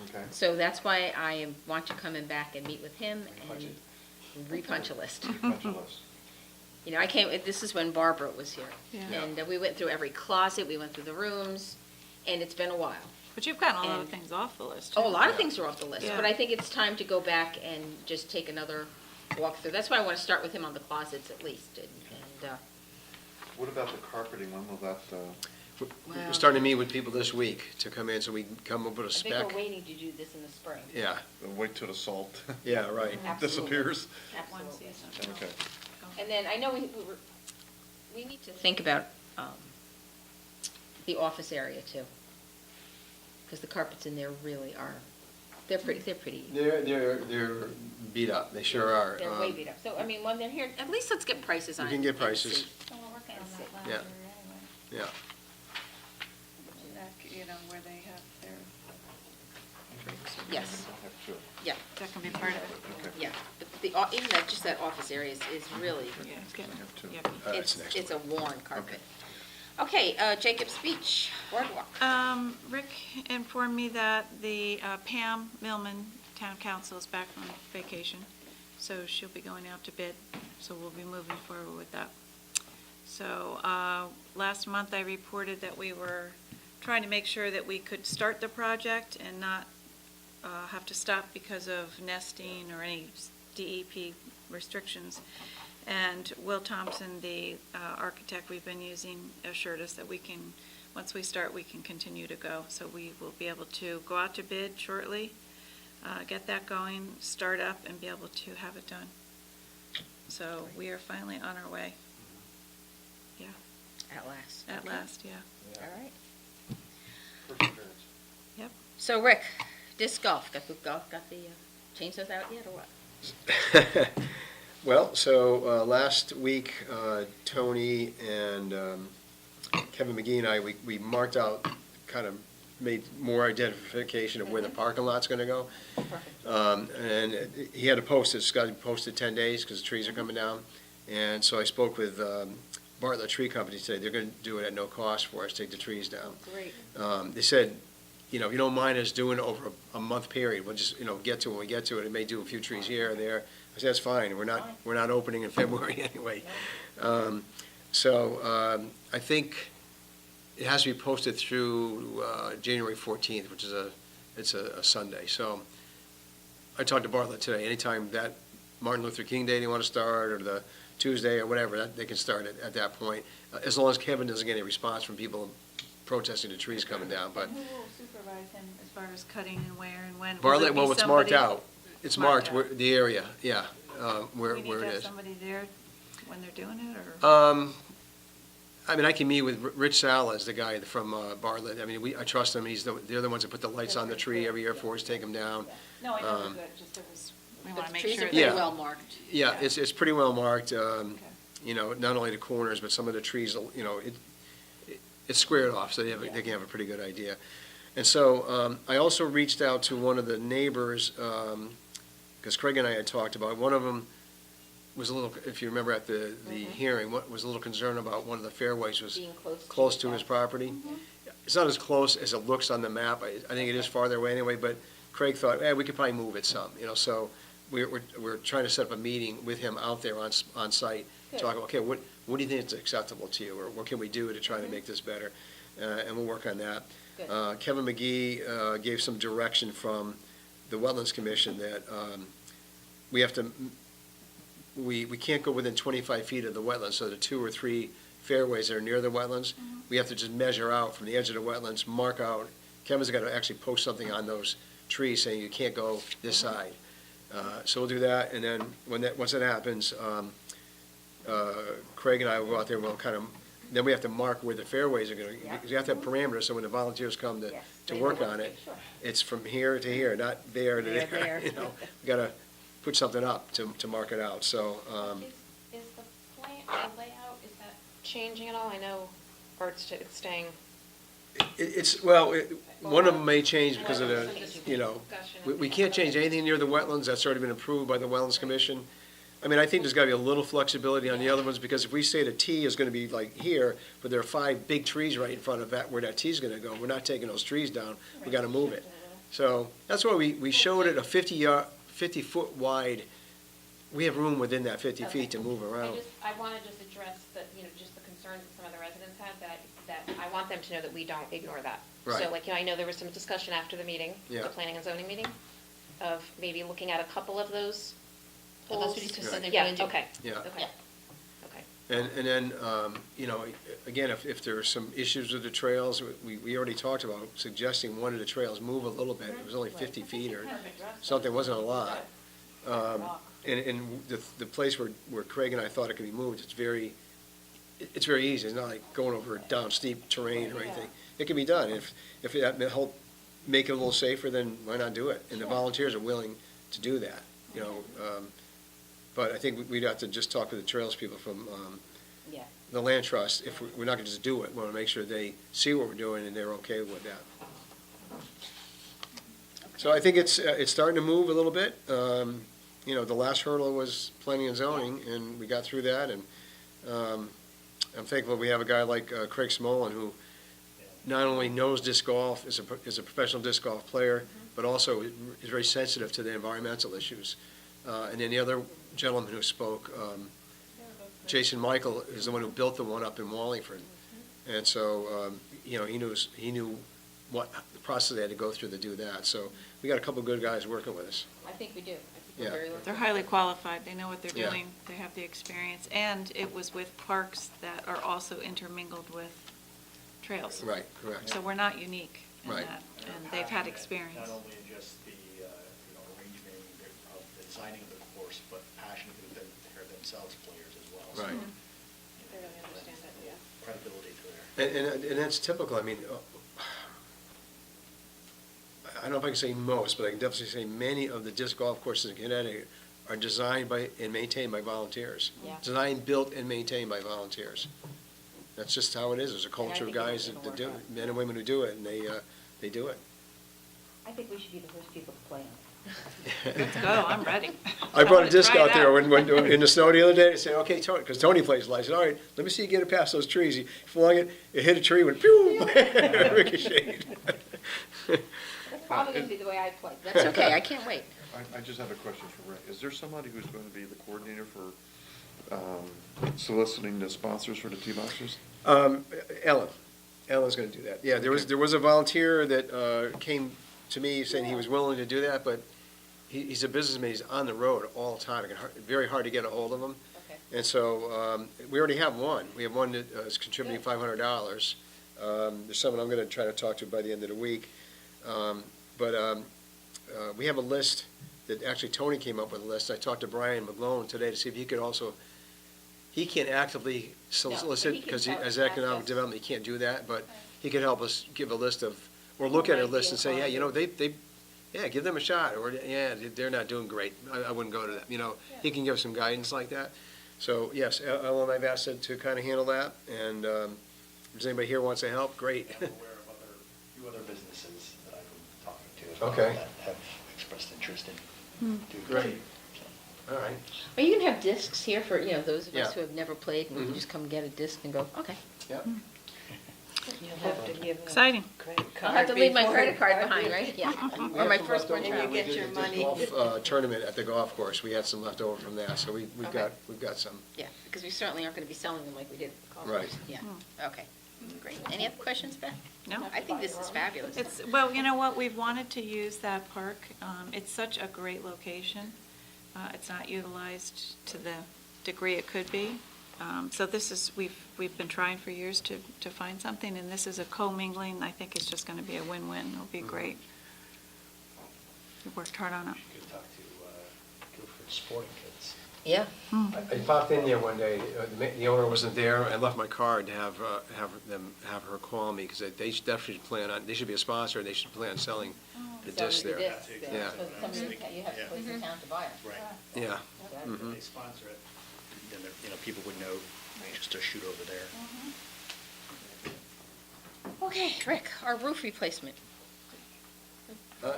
Okay. So that's why I want to come in back and meet with him and repunch a list. Punch list. You know, this is when Barbara was here. Yeah. And we went through every closet, we went through the rooms, and it's been a while. But you've gotten a lot of And- things off the list. Oh, a too. lot of things are off the list, Yeah. but I think it's time to go back and just take another walk through. That's why I want to start with him on the closets at least, and What about the carpeting? When will that, We're starting to meet with people this week to come in, so we can come up with a I think spec. we're waiting to do this in the spring. Yeah, wait till the salt yeah, right. Absolutely. disappears? One Absolutely. season. Okay. And then I know we need to think about the office area too, because the carpets in there really are, they're pretty. They're beat up, they sure are. They're way beat up. So, I mean, when they're here, at least let's get prices on We it. can get and prices. see. So we're working on That's that it. Yeah. library anyway. Yeah. You know, where they have their, Yes, Have two. yeah, that can be part of it. Okay. yeah. But even that, just that office area is really, Yeah, it's getting have two. yucky. That's next it's one. a worn carpet. Okay, Jacob's Beach, Boardwalk. Rick informed me that the Pam Millman, Town Council, is back from vacation, so she'll be going out to bid, so we'll be moving forward with that. So, last month I reported that we were trying to make sure that we could start the project and not have to stop because of nesting or any DEP restrictions. And Will Thompson, the architect we've been using, assured us that we can, once we start, we can continue to go. So we will be able to go out to bid shortly, get that going, start up, and be able to have it done. So we are finally on our way. Yeah, At last. at Okay. last, yeah. All right. Perseverance. Yep. So Rick, disc golf, got the chainsaws out yet or what? Well, so last week, Tony and Kevin McGee and I, we marked out, kind of made more identification of where the parking lot's going to go. And he had to post it, it's got to be posted 10 days because the trees are coming down. And so I spoke with Bartlett Tree Company today. They're going to do it at no cost for us, take the trees down. Great. They said, you know, if you don't mind us doing it over a month period, we'll just, get to it when we get to it. It may do a few trees here or there. I said, that's fine. We're not opening in February anyway. I think it has to be posted through January 14th, which is it's a Sunday. So I talked to Bartlett today. Anytime that Martin Luther King Day they want to start, or the Tuesday or whatever, they can start it at that point, as long as Kevin doesn't get any response from people protesting the trees coming down. But Who will supervise him as far as cutting and where and when? Will Bartlett, there be well, it's marked somebody- out. It's Marked marked, out. the area, yeah, where We need it to have is. somebody there when they're doing it, or? I mean, I can meet with Rich Salas, the guy from Bartlett. I mean, I trust him. They're the ones that put the lights on the tree every year for us, take them down. No, I know Um, we're good, just there was, we But want to the make trees sure. are that- pretty Yeah. well marked. Yeah, Yeah. it's pretty well marked, Okay. not only the corners, but some of the trees, it's squared off, so they can have a pretty good idea. And so I also reached out to one of the neighbors, because Craig and I had talked about, one of them was a little, if you remember at the hearing, was a little concerned about one of the fairways was Being close to his property. It's not as close as it looks on the map. I think it is farther away anyway, but Craig thought, we could probably move it some, so we're trying to set up a meeting with him out there on site, talk about, okay, what do you think is acceptable to you, or what can we do to try to make this better? And we'll work on that. Good. Kevin McGee gave some direction from the Wetlands Commission that we have to we can't go within 25 feet of the wetlands, so the 2 or 3 fairways that are near the wetlands, we have to just measure out from the edge of the wetlands, mark out. Kevin's got to actually post something on those trees saying you can't go this side. So we'll do that, and then once that happens, Craig and I will go out there and we'll kind of, then we have to mark where the fairways are going to, because you have to have parameters, so when the volunteers come to work on it, it's from here to here, not there to there, you know. We got to put something up to mark it out, so, Is the plan, the layout, is that changing at all? I know, or it's staying. one of them may change because of the, you know, we can't change anything near the wetlands, that's already been approved by the Wetlands Commission. I mean, I think there's got to be a little flexibility on the other ones, because if we say the T is going to be like here, but there are 5 big trees right in front of that, where that T is going to go, we're not taking those trees down, we got to move it. So, that's why we showed it a 50-foot wide, we have room within that 50 feet to move around. I want to just address the, just the concerns that some of the residents had, that I want them to know that we don't ignore that. Right. So like, I know there was some discussion after the meeting, Yeah. the planning and zoning meeting, of maybe looking at a couple of those That's holes. what he just said they were Yeah, gonna do. okay. Yeah. Okay. Okay. And then, again, if there are some issues with the trails, we already talked about suggesting one of the trails move a little bit. It was only 50 feet or something, it wasn't a lot. And the place where Craig and I thought it could be moved, it's very easy. It's not like going over down steep terrain or anything. It can be done. If that may help make it a little safer, then why not do it? And the volunteers are willing to do that, you know. But I think we'd have to just talk to the trails people from Yeah. the land trust. If we're not gonna just do it, we wanna make sure they see what we're doing and they're okay with that. So I think it's starting to move a little bit. The last hurdle was planning and zoning, and we got through that, and I'm thankful we have a guy like Craig Smolin, who not only knows disc golf, is a professional disc golf player, but also is very sensitive to the environmental issues. And then the other gentleman who spoke, Jason Michael, is the one who built the one up in Wallingford. And so, he knew what the process they had to go through to do that. So we got a couple good guys working with us. I think we do. I think Yeah. we're very lucky. They're highly qualified, they know what they're Yeah. doing, they have the experience, and it was with parks that are also intermingled with trails. Right, correct. So we're not unique in Right. that, and they've had experience. Not only in just the, arrangement of the designing of the course, but passionate that they're themselves players as well. So, Right. They really understand it, yeah. credibility to their. And that's typical. I mean, I don't know if I can say most, but I can definitely say many of the disc golf courses in Connecticut are designed by and maintained by volunteers. Yeah. Designed, built, and maintained by volunteers. That's just how it is. There's a culture of think guys it's gonna that do work it, men and women who do it, and they do it. I think we should be the first people to play them. Let's go, I'm ready. I brought a Let's disc try it out there when in the snow the other day. I said, okay, Tony, because Tony plays lights. I said, all right, let me see you get it past those trees. He flung it, it hit a tree, went pew, ricocheted. That's probably going to be the way I play. That's okay, I can't wait. I just have a question for Rick. Is there somebody who's going to be the coordinator for soliciting the sponsors for the tee boxers? Ellen's gonna do that. Yeah, there was a volunteer that came to me saying he was willing to do that, but he's a businessman, he's on the road all the time. Very hard to get a hold of him. Okay. And so, we already have one. We have one that is contributing $500. There's someone I'm gonna try to talk to by the end of the week. But we have a list that, actually Tony came up with a list. I talked to Brian McGlone today to see if he could also, he can't actively but solicit, he can because tell as us, economic ask us. development, he can't do that, but he could help us give a list of, or look at a Might be list and say, yeah, inclined. yeah, give them a shot, or, yeah, they're not doing great, I wouldn't go to them, he can give some guidance like that. So, yes, Ellen, I've asked her to kind of handle that, and if there's anybody here who wants to help, great. I'm aware of a few other businesses that I've been talking to as well Okay. that have expressed interest in doing Great. it. So, All right. Well, you can have discs here for, those of us Yeah. who have never played, and we can Mhm. just come get a disc and go, okay. Yep. You'll have to give them Exciting. a credit I'll card have to leave my before credit card you- behind, right? Yeah. We Or have my some first one leftover. child. You get We your did the money. golf tournament at the golf course, we had some left over from that, so we've Okay. got some. Yeah, because we certainly aren't going to be selling them like we did at the golf Right. course. Yeah, okay. Great. Any other questions, Beth? No? I think this is fabulous. Well, you know what, we've wanted to use that park. It's such a great location It's not utilized to the degree it could be. So this is, we've been trying for years to find something, and this is a commingling. I think it's just going to be a win-win. It'll be great. We worked hard on it. You could talk to Guilford Sporting Goods. Yeah. I popped in there one day, the owner wasn't there, I left my card to have her call me, because they should definitely plan on, they should be a sponsor, and they should plan on selling the discs there. Yeah. Yeah. So somebody, you have to place in town to buy it. Right. Yeah. If they sponsor it, then, people would know just to shoot over there. Okay, Rick, our roof replacement.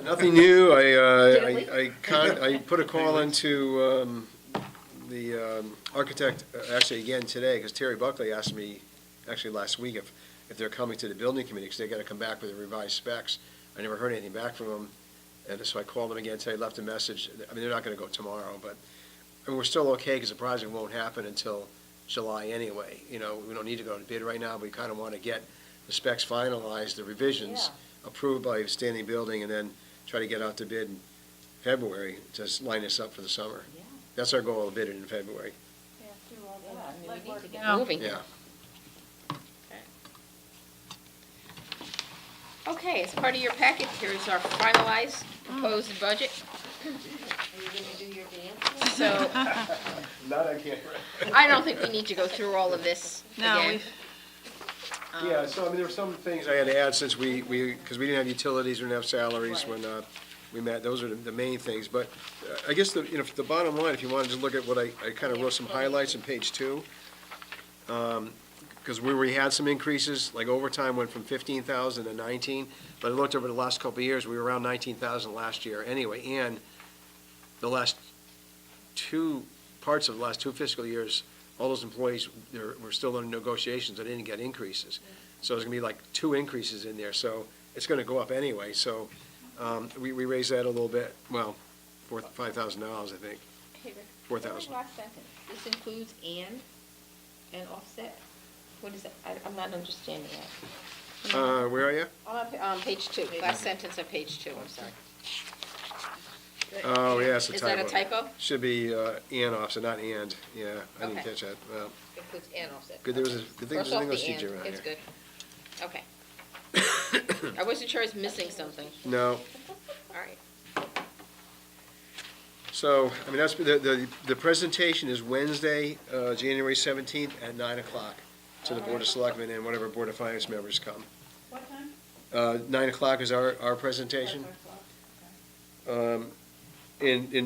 Nothing new, Diddly? I put a call into the architect, actually again today, because Terry Buckley asked me, actually last week, if they're coming to the building committee, because they got to come back with the revised specs. I never heard anything back from them, and so I called them again today, left a message. I mean, they're not going to go tomorrow, but I mean, we're still okay, because the project won't happen until July anyway. You know, we don't need to go to bid right now, but we kind of want to get the specs finalized, the revisions approved by the standing building, and then try to get out to bid in February to line us up for the summer. Yeah. That's our goal, of bidding in February. Yeah, I mean, we need to get Yeah. moving. Yeah. Okay, as part of your packet, here's our finalized proposed budget. Are you gonna do your dance? So, Not on camera. I don't think we need to go through all of this No, again. we've, Yeah, so I mean, there were some things I had to add since because we didn't have utilities, we didn't have salaries Right. when we met. Those are the main things. But I guess the bottom line, if you wanted to look at what I kind of wrote some highlights on page 2. Because we had some increases, like overtime went from 15,000 to 19, but I looked over the last couple of years, we were around 19,000 last year anyway, and the last parts of the last 2 fiscal years, all those employees, were still under negotiations, they didn't get increases. So there's gonna be like 2 increases in there, so it's gonna go up anyway, so we raised that a little bit, well, $5,000, I think, Hey, Rick, 4,000. last sentence, this includes and offset? What is that? I'm not understanding that. Where are you? On page 2, last sentence of page 2, I'm sorry. Oh, yeah, it's a Is typo. that a typo? Should be and offset, not and, yeah, I didn't Okay. catch that. Well, Includes and offset. good thing Okay. there's Cross an off English the teacher and. around It's here. good. Okay. I wasn't sure I was missing something. No, All right. so, I mean, that's, the presentation is Wednesday, January 17th at 9 o'clock to the Board of Selectmen and whatever Board of Finance members come. what time? 9 o'clock is our presentation. And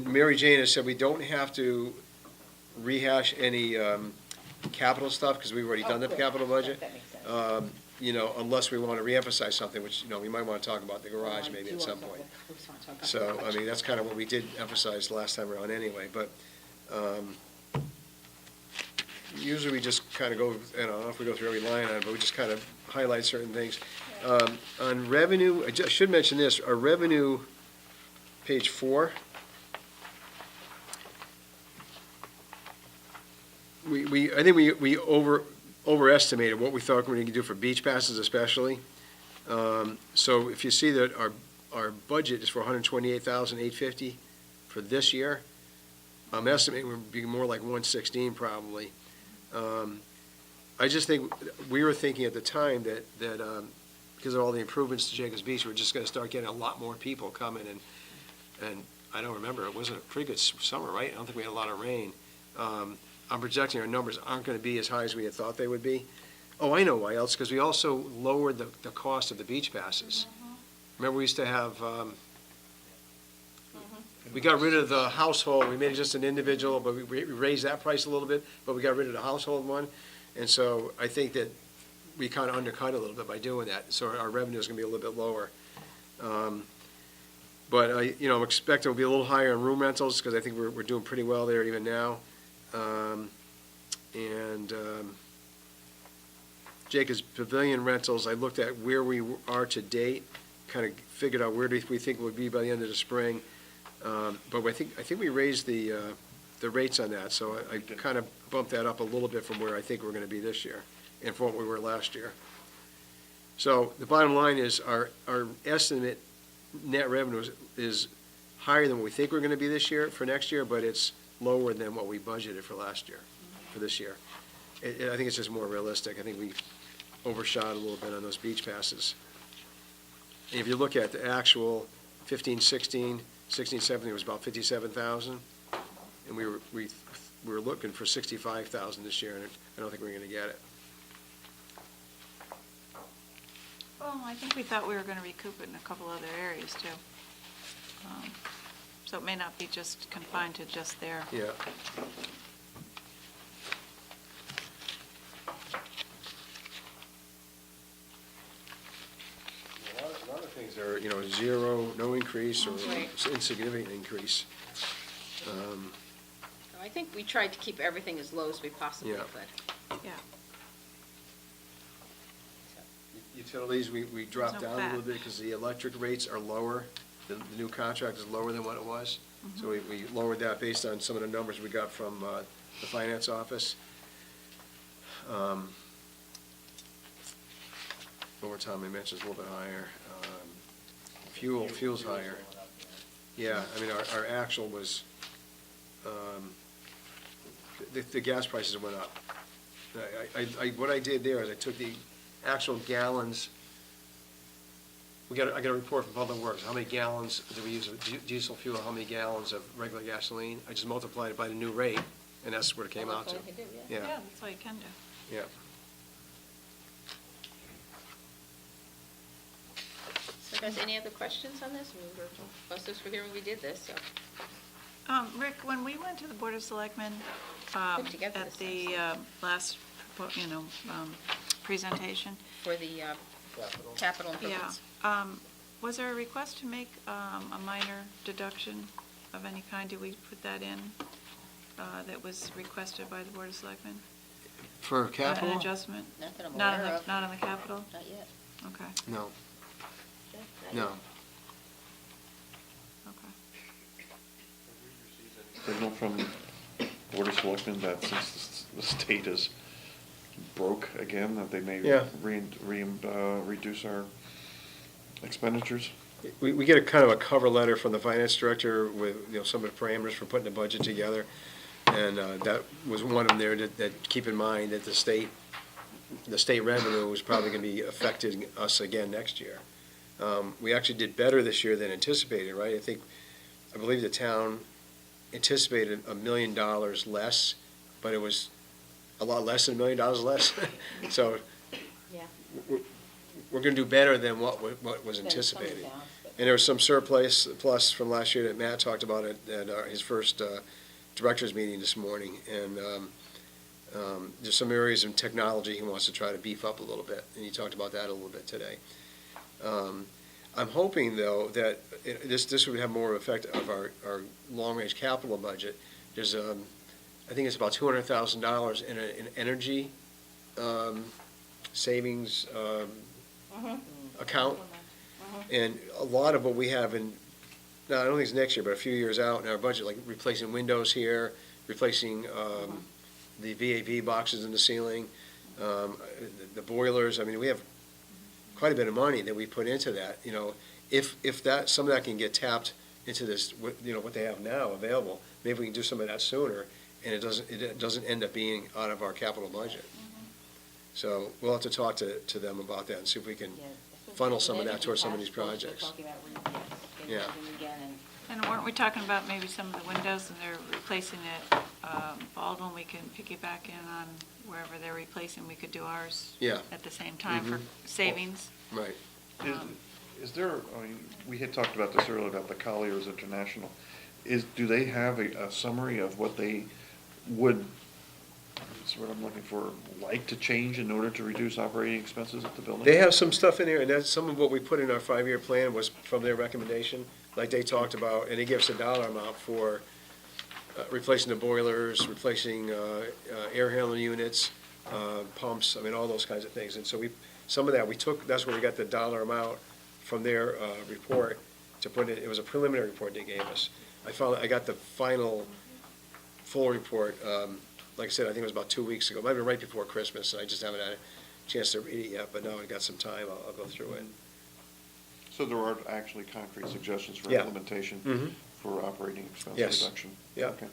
Mary Jane has said we don't have to rehash any capital stuff, because we've already done the capital budget. That makes sense. You know, unless we want to reemphasize something, which, you know, we might want to talk about the garage maybe at some point. So, I mean, that's kind of what we did emphasize last time around anyway, but usually we just kind of go, I don't know if we go through every line on it, but we just kind of highlight certain things. On revenue, I should mention this, our revenue, page 4. I think we overestimated what we thought we were going to do for beach passes especially. So if you see that our budget is for $128,850 for this year, I'm estimating we'll be more like 116 probably. I just think, we were thinking at the time that because of all the improvements to Jacobs Beach, we're just going to start getting a lot more people coming, and I don't remember, it wasn't a pretty good summer, right? I don't think we had a lot of rain. I'm projecting our numbers aren't going to be as high as we had thought they would be. Oh, I know why else, because we also lowered the cost of the beach passes. Remember, we used to have, we got rid of the household, we made it just an individual, but we raised that price a little bit, but we got rid of the household one. And so I think that we kind of undercut a little bit by doing that, so our revenue is going to be a little bit lower. But I'm expecting we'll be a little higher in room rentals, because I think we're doing pretty well there even now. Jacobs Pavilion rentals, I looked at where we are to date, kind of figured out where we think we'll be by the end of the spring. But I think we raised the rates on that, so I kind of bumped that up a little bit from where I think we're going to be this year and from what we were last year. So the bottom line is our estimate net revenue is higher than what we think we're gonna be this year, for next year, but it's lower than what we budgeted for last year, for this year. I think it's just more realistic. I think we overshot a little bit on those beach passes. And if you look at the actual 15, 16, 17, it was about 57,000. And we were looking for 65,000 this year, and I don't think we're gonna get it. Well, I think we thought we were going to recoup it in a couple other areas, too. So it may not be just confined to just there. Yeah. A lot of things are, zero, no increase, or Right. insignificant increase. I think we tried to keep everything as low as we possibly Yeah. could. Yeah. Utilities, we dropped no down a little fat. bit because the electric rates are lower. The new contract is lower than what it was. So we lowered that based on some of the numbers we got from the finance office. Overtime, I mentioned, is a little bit higher. Fuel's higher. Yeah, I mean, our actual was, the gas prices went up. What I did there is I took the actual gallons, I got a report from Public Works, how many gallons do we use of diesel fuel, how many gallons of regular gasoline? I just multiplied it by the new rate, and that's what it came out to. Yeah, Yeah, that's all you can do. yeah. So guys, any other questions on this? Most of us were here when we did this, so. Rick, when we went to the Board of Selectmen Put together at this the last, presentation, For the capital yeah, improvements. was there a request to make a minor deduction of any kind? Did we put that in that was requested by the Board of Selectmen? For capital? An adjustment? Not that I'm Not on aware the, of. not on the capital? Not yet. Okay, No, Yeah, not no. yet. okay. Signal from Board of Selectmen that since the state is broke again, that they may Yeah. reduce our expenditures? We get a kind of a cover letter from the finance director with, some of the parameters for putting the budget together. And that was one of them there that keep in mind that the state revenue is probably going to be affecting us again next year. We actually did better this year than anticipated, right? I believe the town anticipated $1 million less, but it was a lot less than $1 million less. So Yeah. we're going to do better than what was Then some anticipated. towns, but- And there was some surplus plus from last year that Matt talked about at his first directors meeting this morning. And there's some areas in technology he wants to try to beef up a little bit, and he talked about that a little bit today. I'm hoping, though, that this would have more effect of our long-range capital budget. There's, I think it's about $200,000 in an energy savings account. And a lot of what we have in, now, I don't think it's next year, but a few years out in our budget, like replacing windows here, replacing the VAV boxes in the ceiling, the boilers, I mean, we have quite a bit of money that we put into that, if that, some of that can get tapped into this, what they have now available, maybe we can do some of that sooner, and it doesn't end up being out of our capital budget. So we'll have to talk to them about that and see if we can Yeah, that's what- funnel some of the that towards some of these energy task force, projects. we're talking about getting Yeah. them again, and And weren't we talking about maybe some of the windows and they're replacing it, Baldwin, we can piggyback in on wherever they're replacing, we could do ours Yeah. at the same time for Mhm. savings. Right. Is there, we had talked about this earlier about the Colliers International. Do they have a summary of what they would, that's what I'm looking for, like to change in order to reduce operating expenses at the building? They have some stuff in there, and that's some of what we put in our 5-year plan was from their recommendation, like they talked about, and they give us a dollar amount for replacing the boilers, replacing air handling units, pumps, I mean, all those kinds of things. And so some of that, we took, that's where we got the dollar amount from their report to put it was a preliminary report they gave us. I got the final full report, like I said, I think it was about 2 weeks ago, might have been right before Christmas, and I just haven't had a chance to read it yet, but now I got some time, I'll go through it. So there are actually concrete suggestions for Yeah. implementation Mhm. for operating expense Yes. reduction. Yeah. Okay.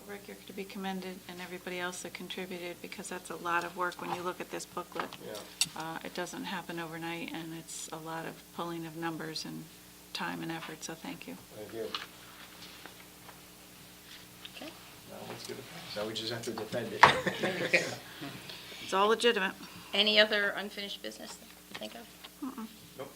Rick, you're to be commended, and everybody else that contributed, because that's a lot of work when you look at this booklet. It doesn't happen overnight, and it's a lot of pulling of numbers and time and effort, so thank you. Thank you. Okay. Now let's get it passed. So we just have to defend it. It's all legitimate. Any other unfinished business that you think of? Nope.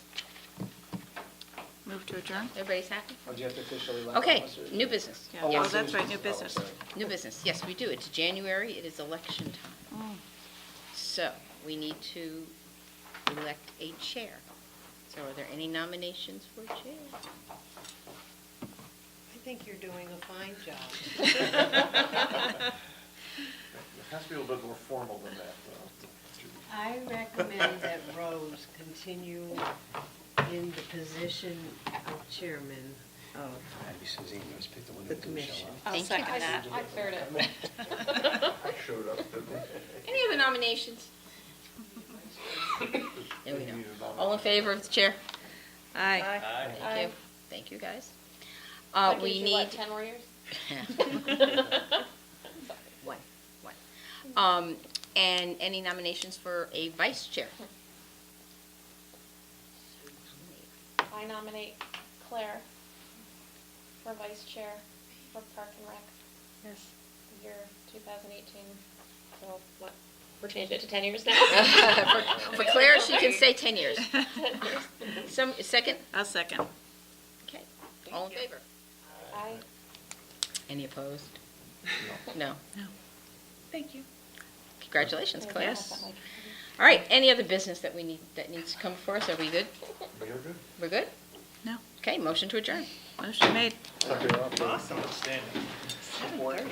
Move to adjourn? Everybody's happy? Oh, do you have to officially let Okay, us, or- new business. Yeah. Oh, Oh, it's that's new right, new business. business. Oh, sorry. New business, yes, we do. It's January, it is election time. Mm. So, we need to elect a chair. So are there any nominations for chair? I think you're doing a fine job. It has to be a little bit more formal than that, though. I recommend that Rose continue in the position of chairman of Maybe Suzanne, let's pick the one the that didn't show commission. up. I'll Thank you. second that. I cleared it. I showed up, didn't I? Any other nominations? There we go. All in favor of the chair? Aye. Thank you. Thank you, guys. That We gives you, what, need. 10 more years? One. And any nominations for a vice chair? I nominate Claire for vice chair for Park and Rec. Yes. The year 2018. So what? We're changing it to 10 years now? For Claire, she can say 10 years. Second? I'll second. Okay. All in favor? Aye. Any opposed? No. No. Thank you. Congratulations, Maybe Claire. I'll have that mic. All right, any other business that needs to come before us? Are we good? You're good. We're good? No. Okay, motion to adjourn. Motion made. Awesome, outstanding. Support.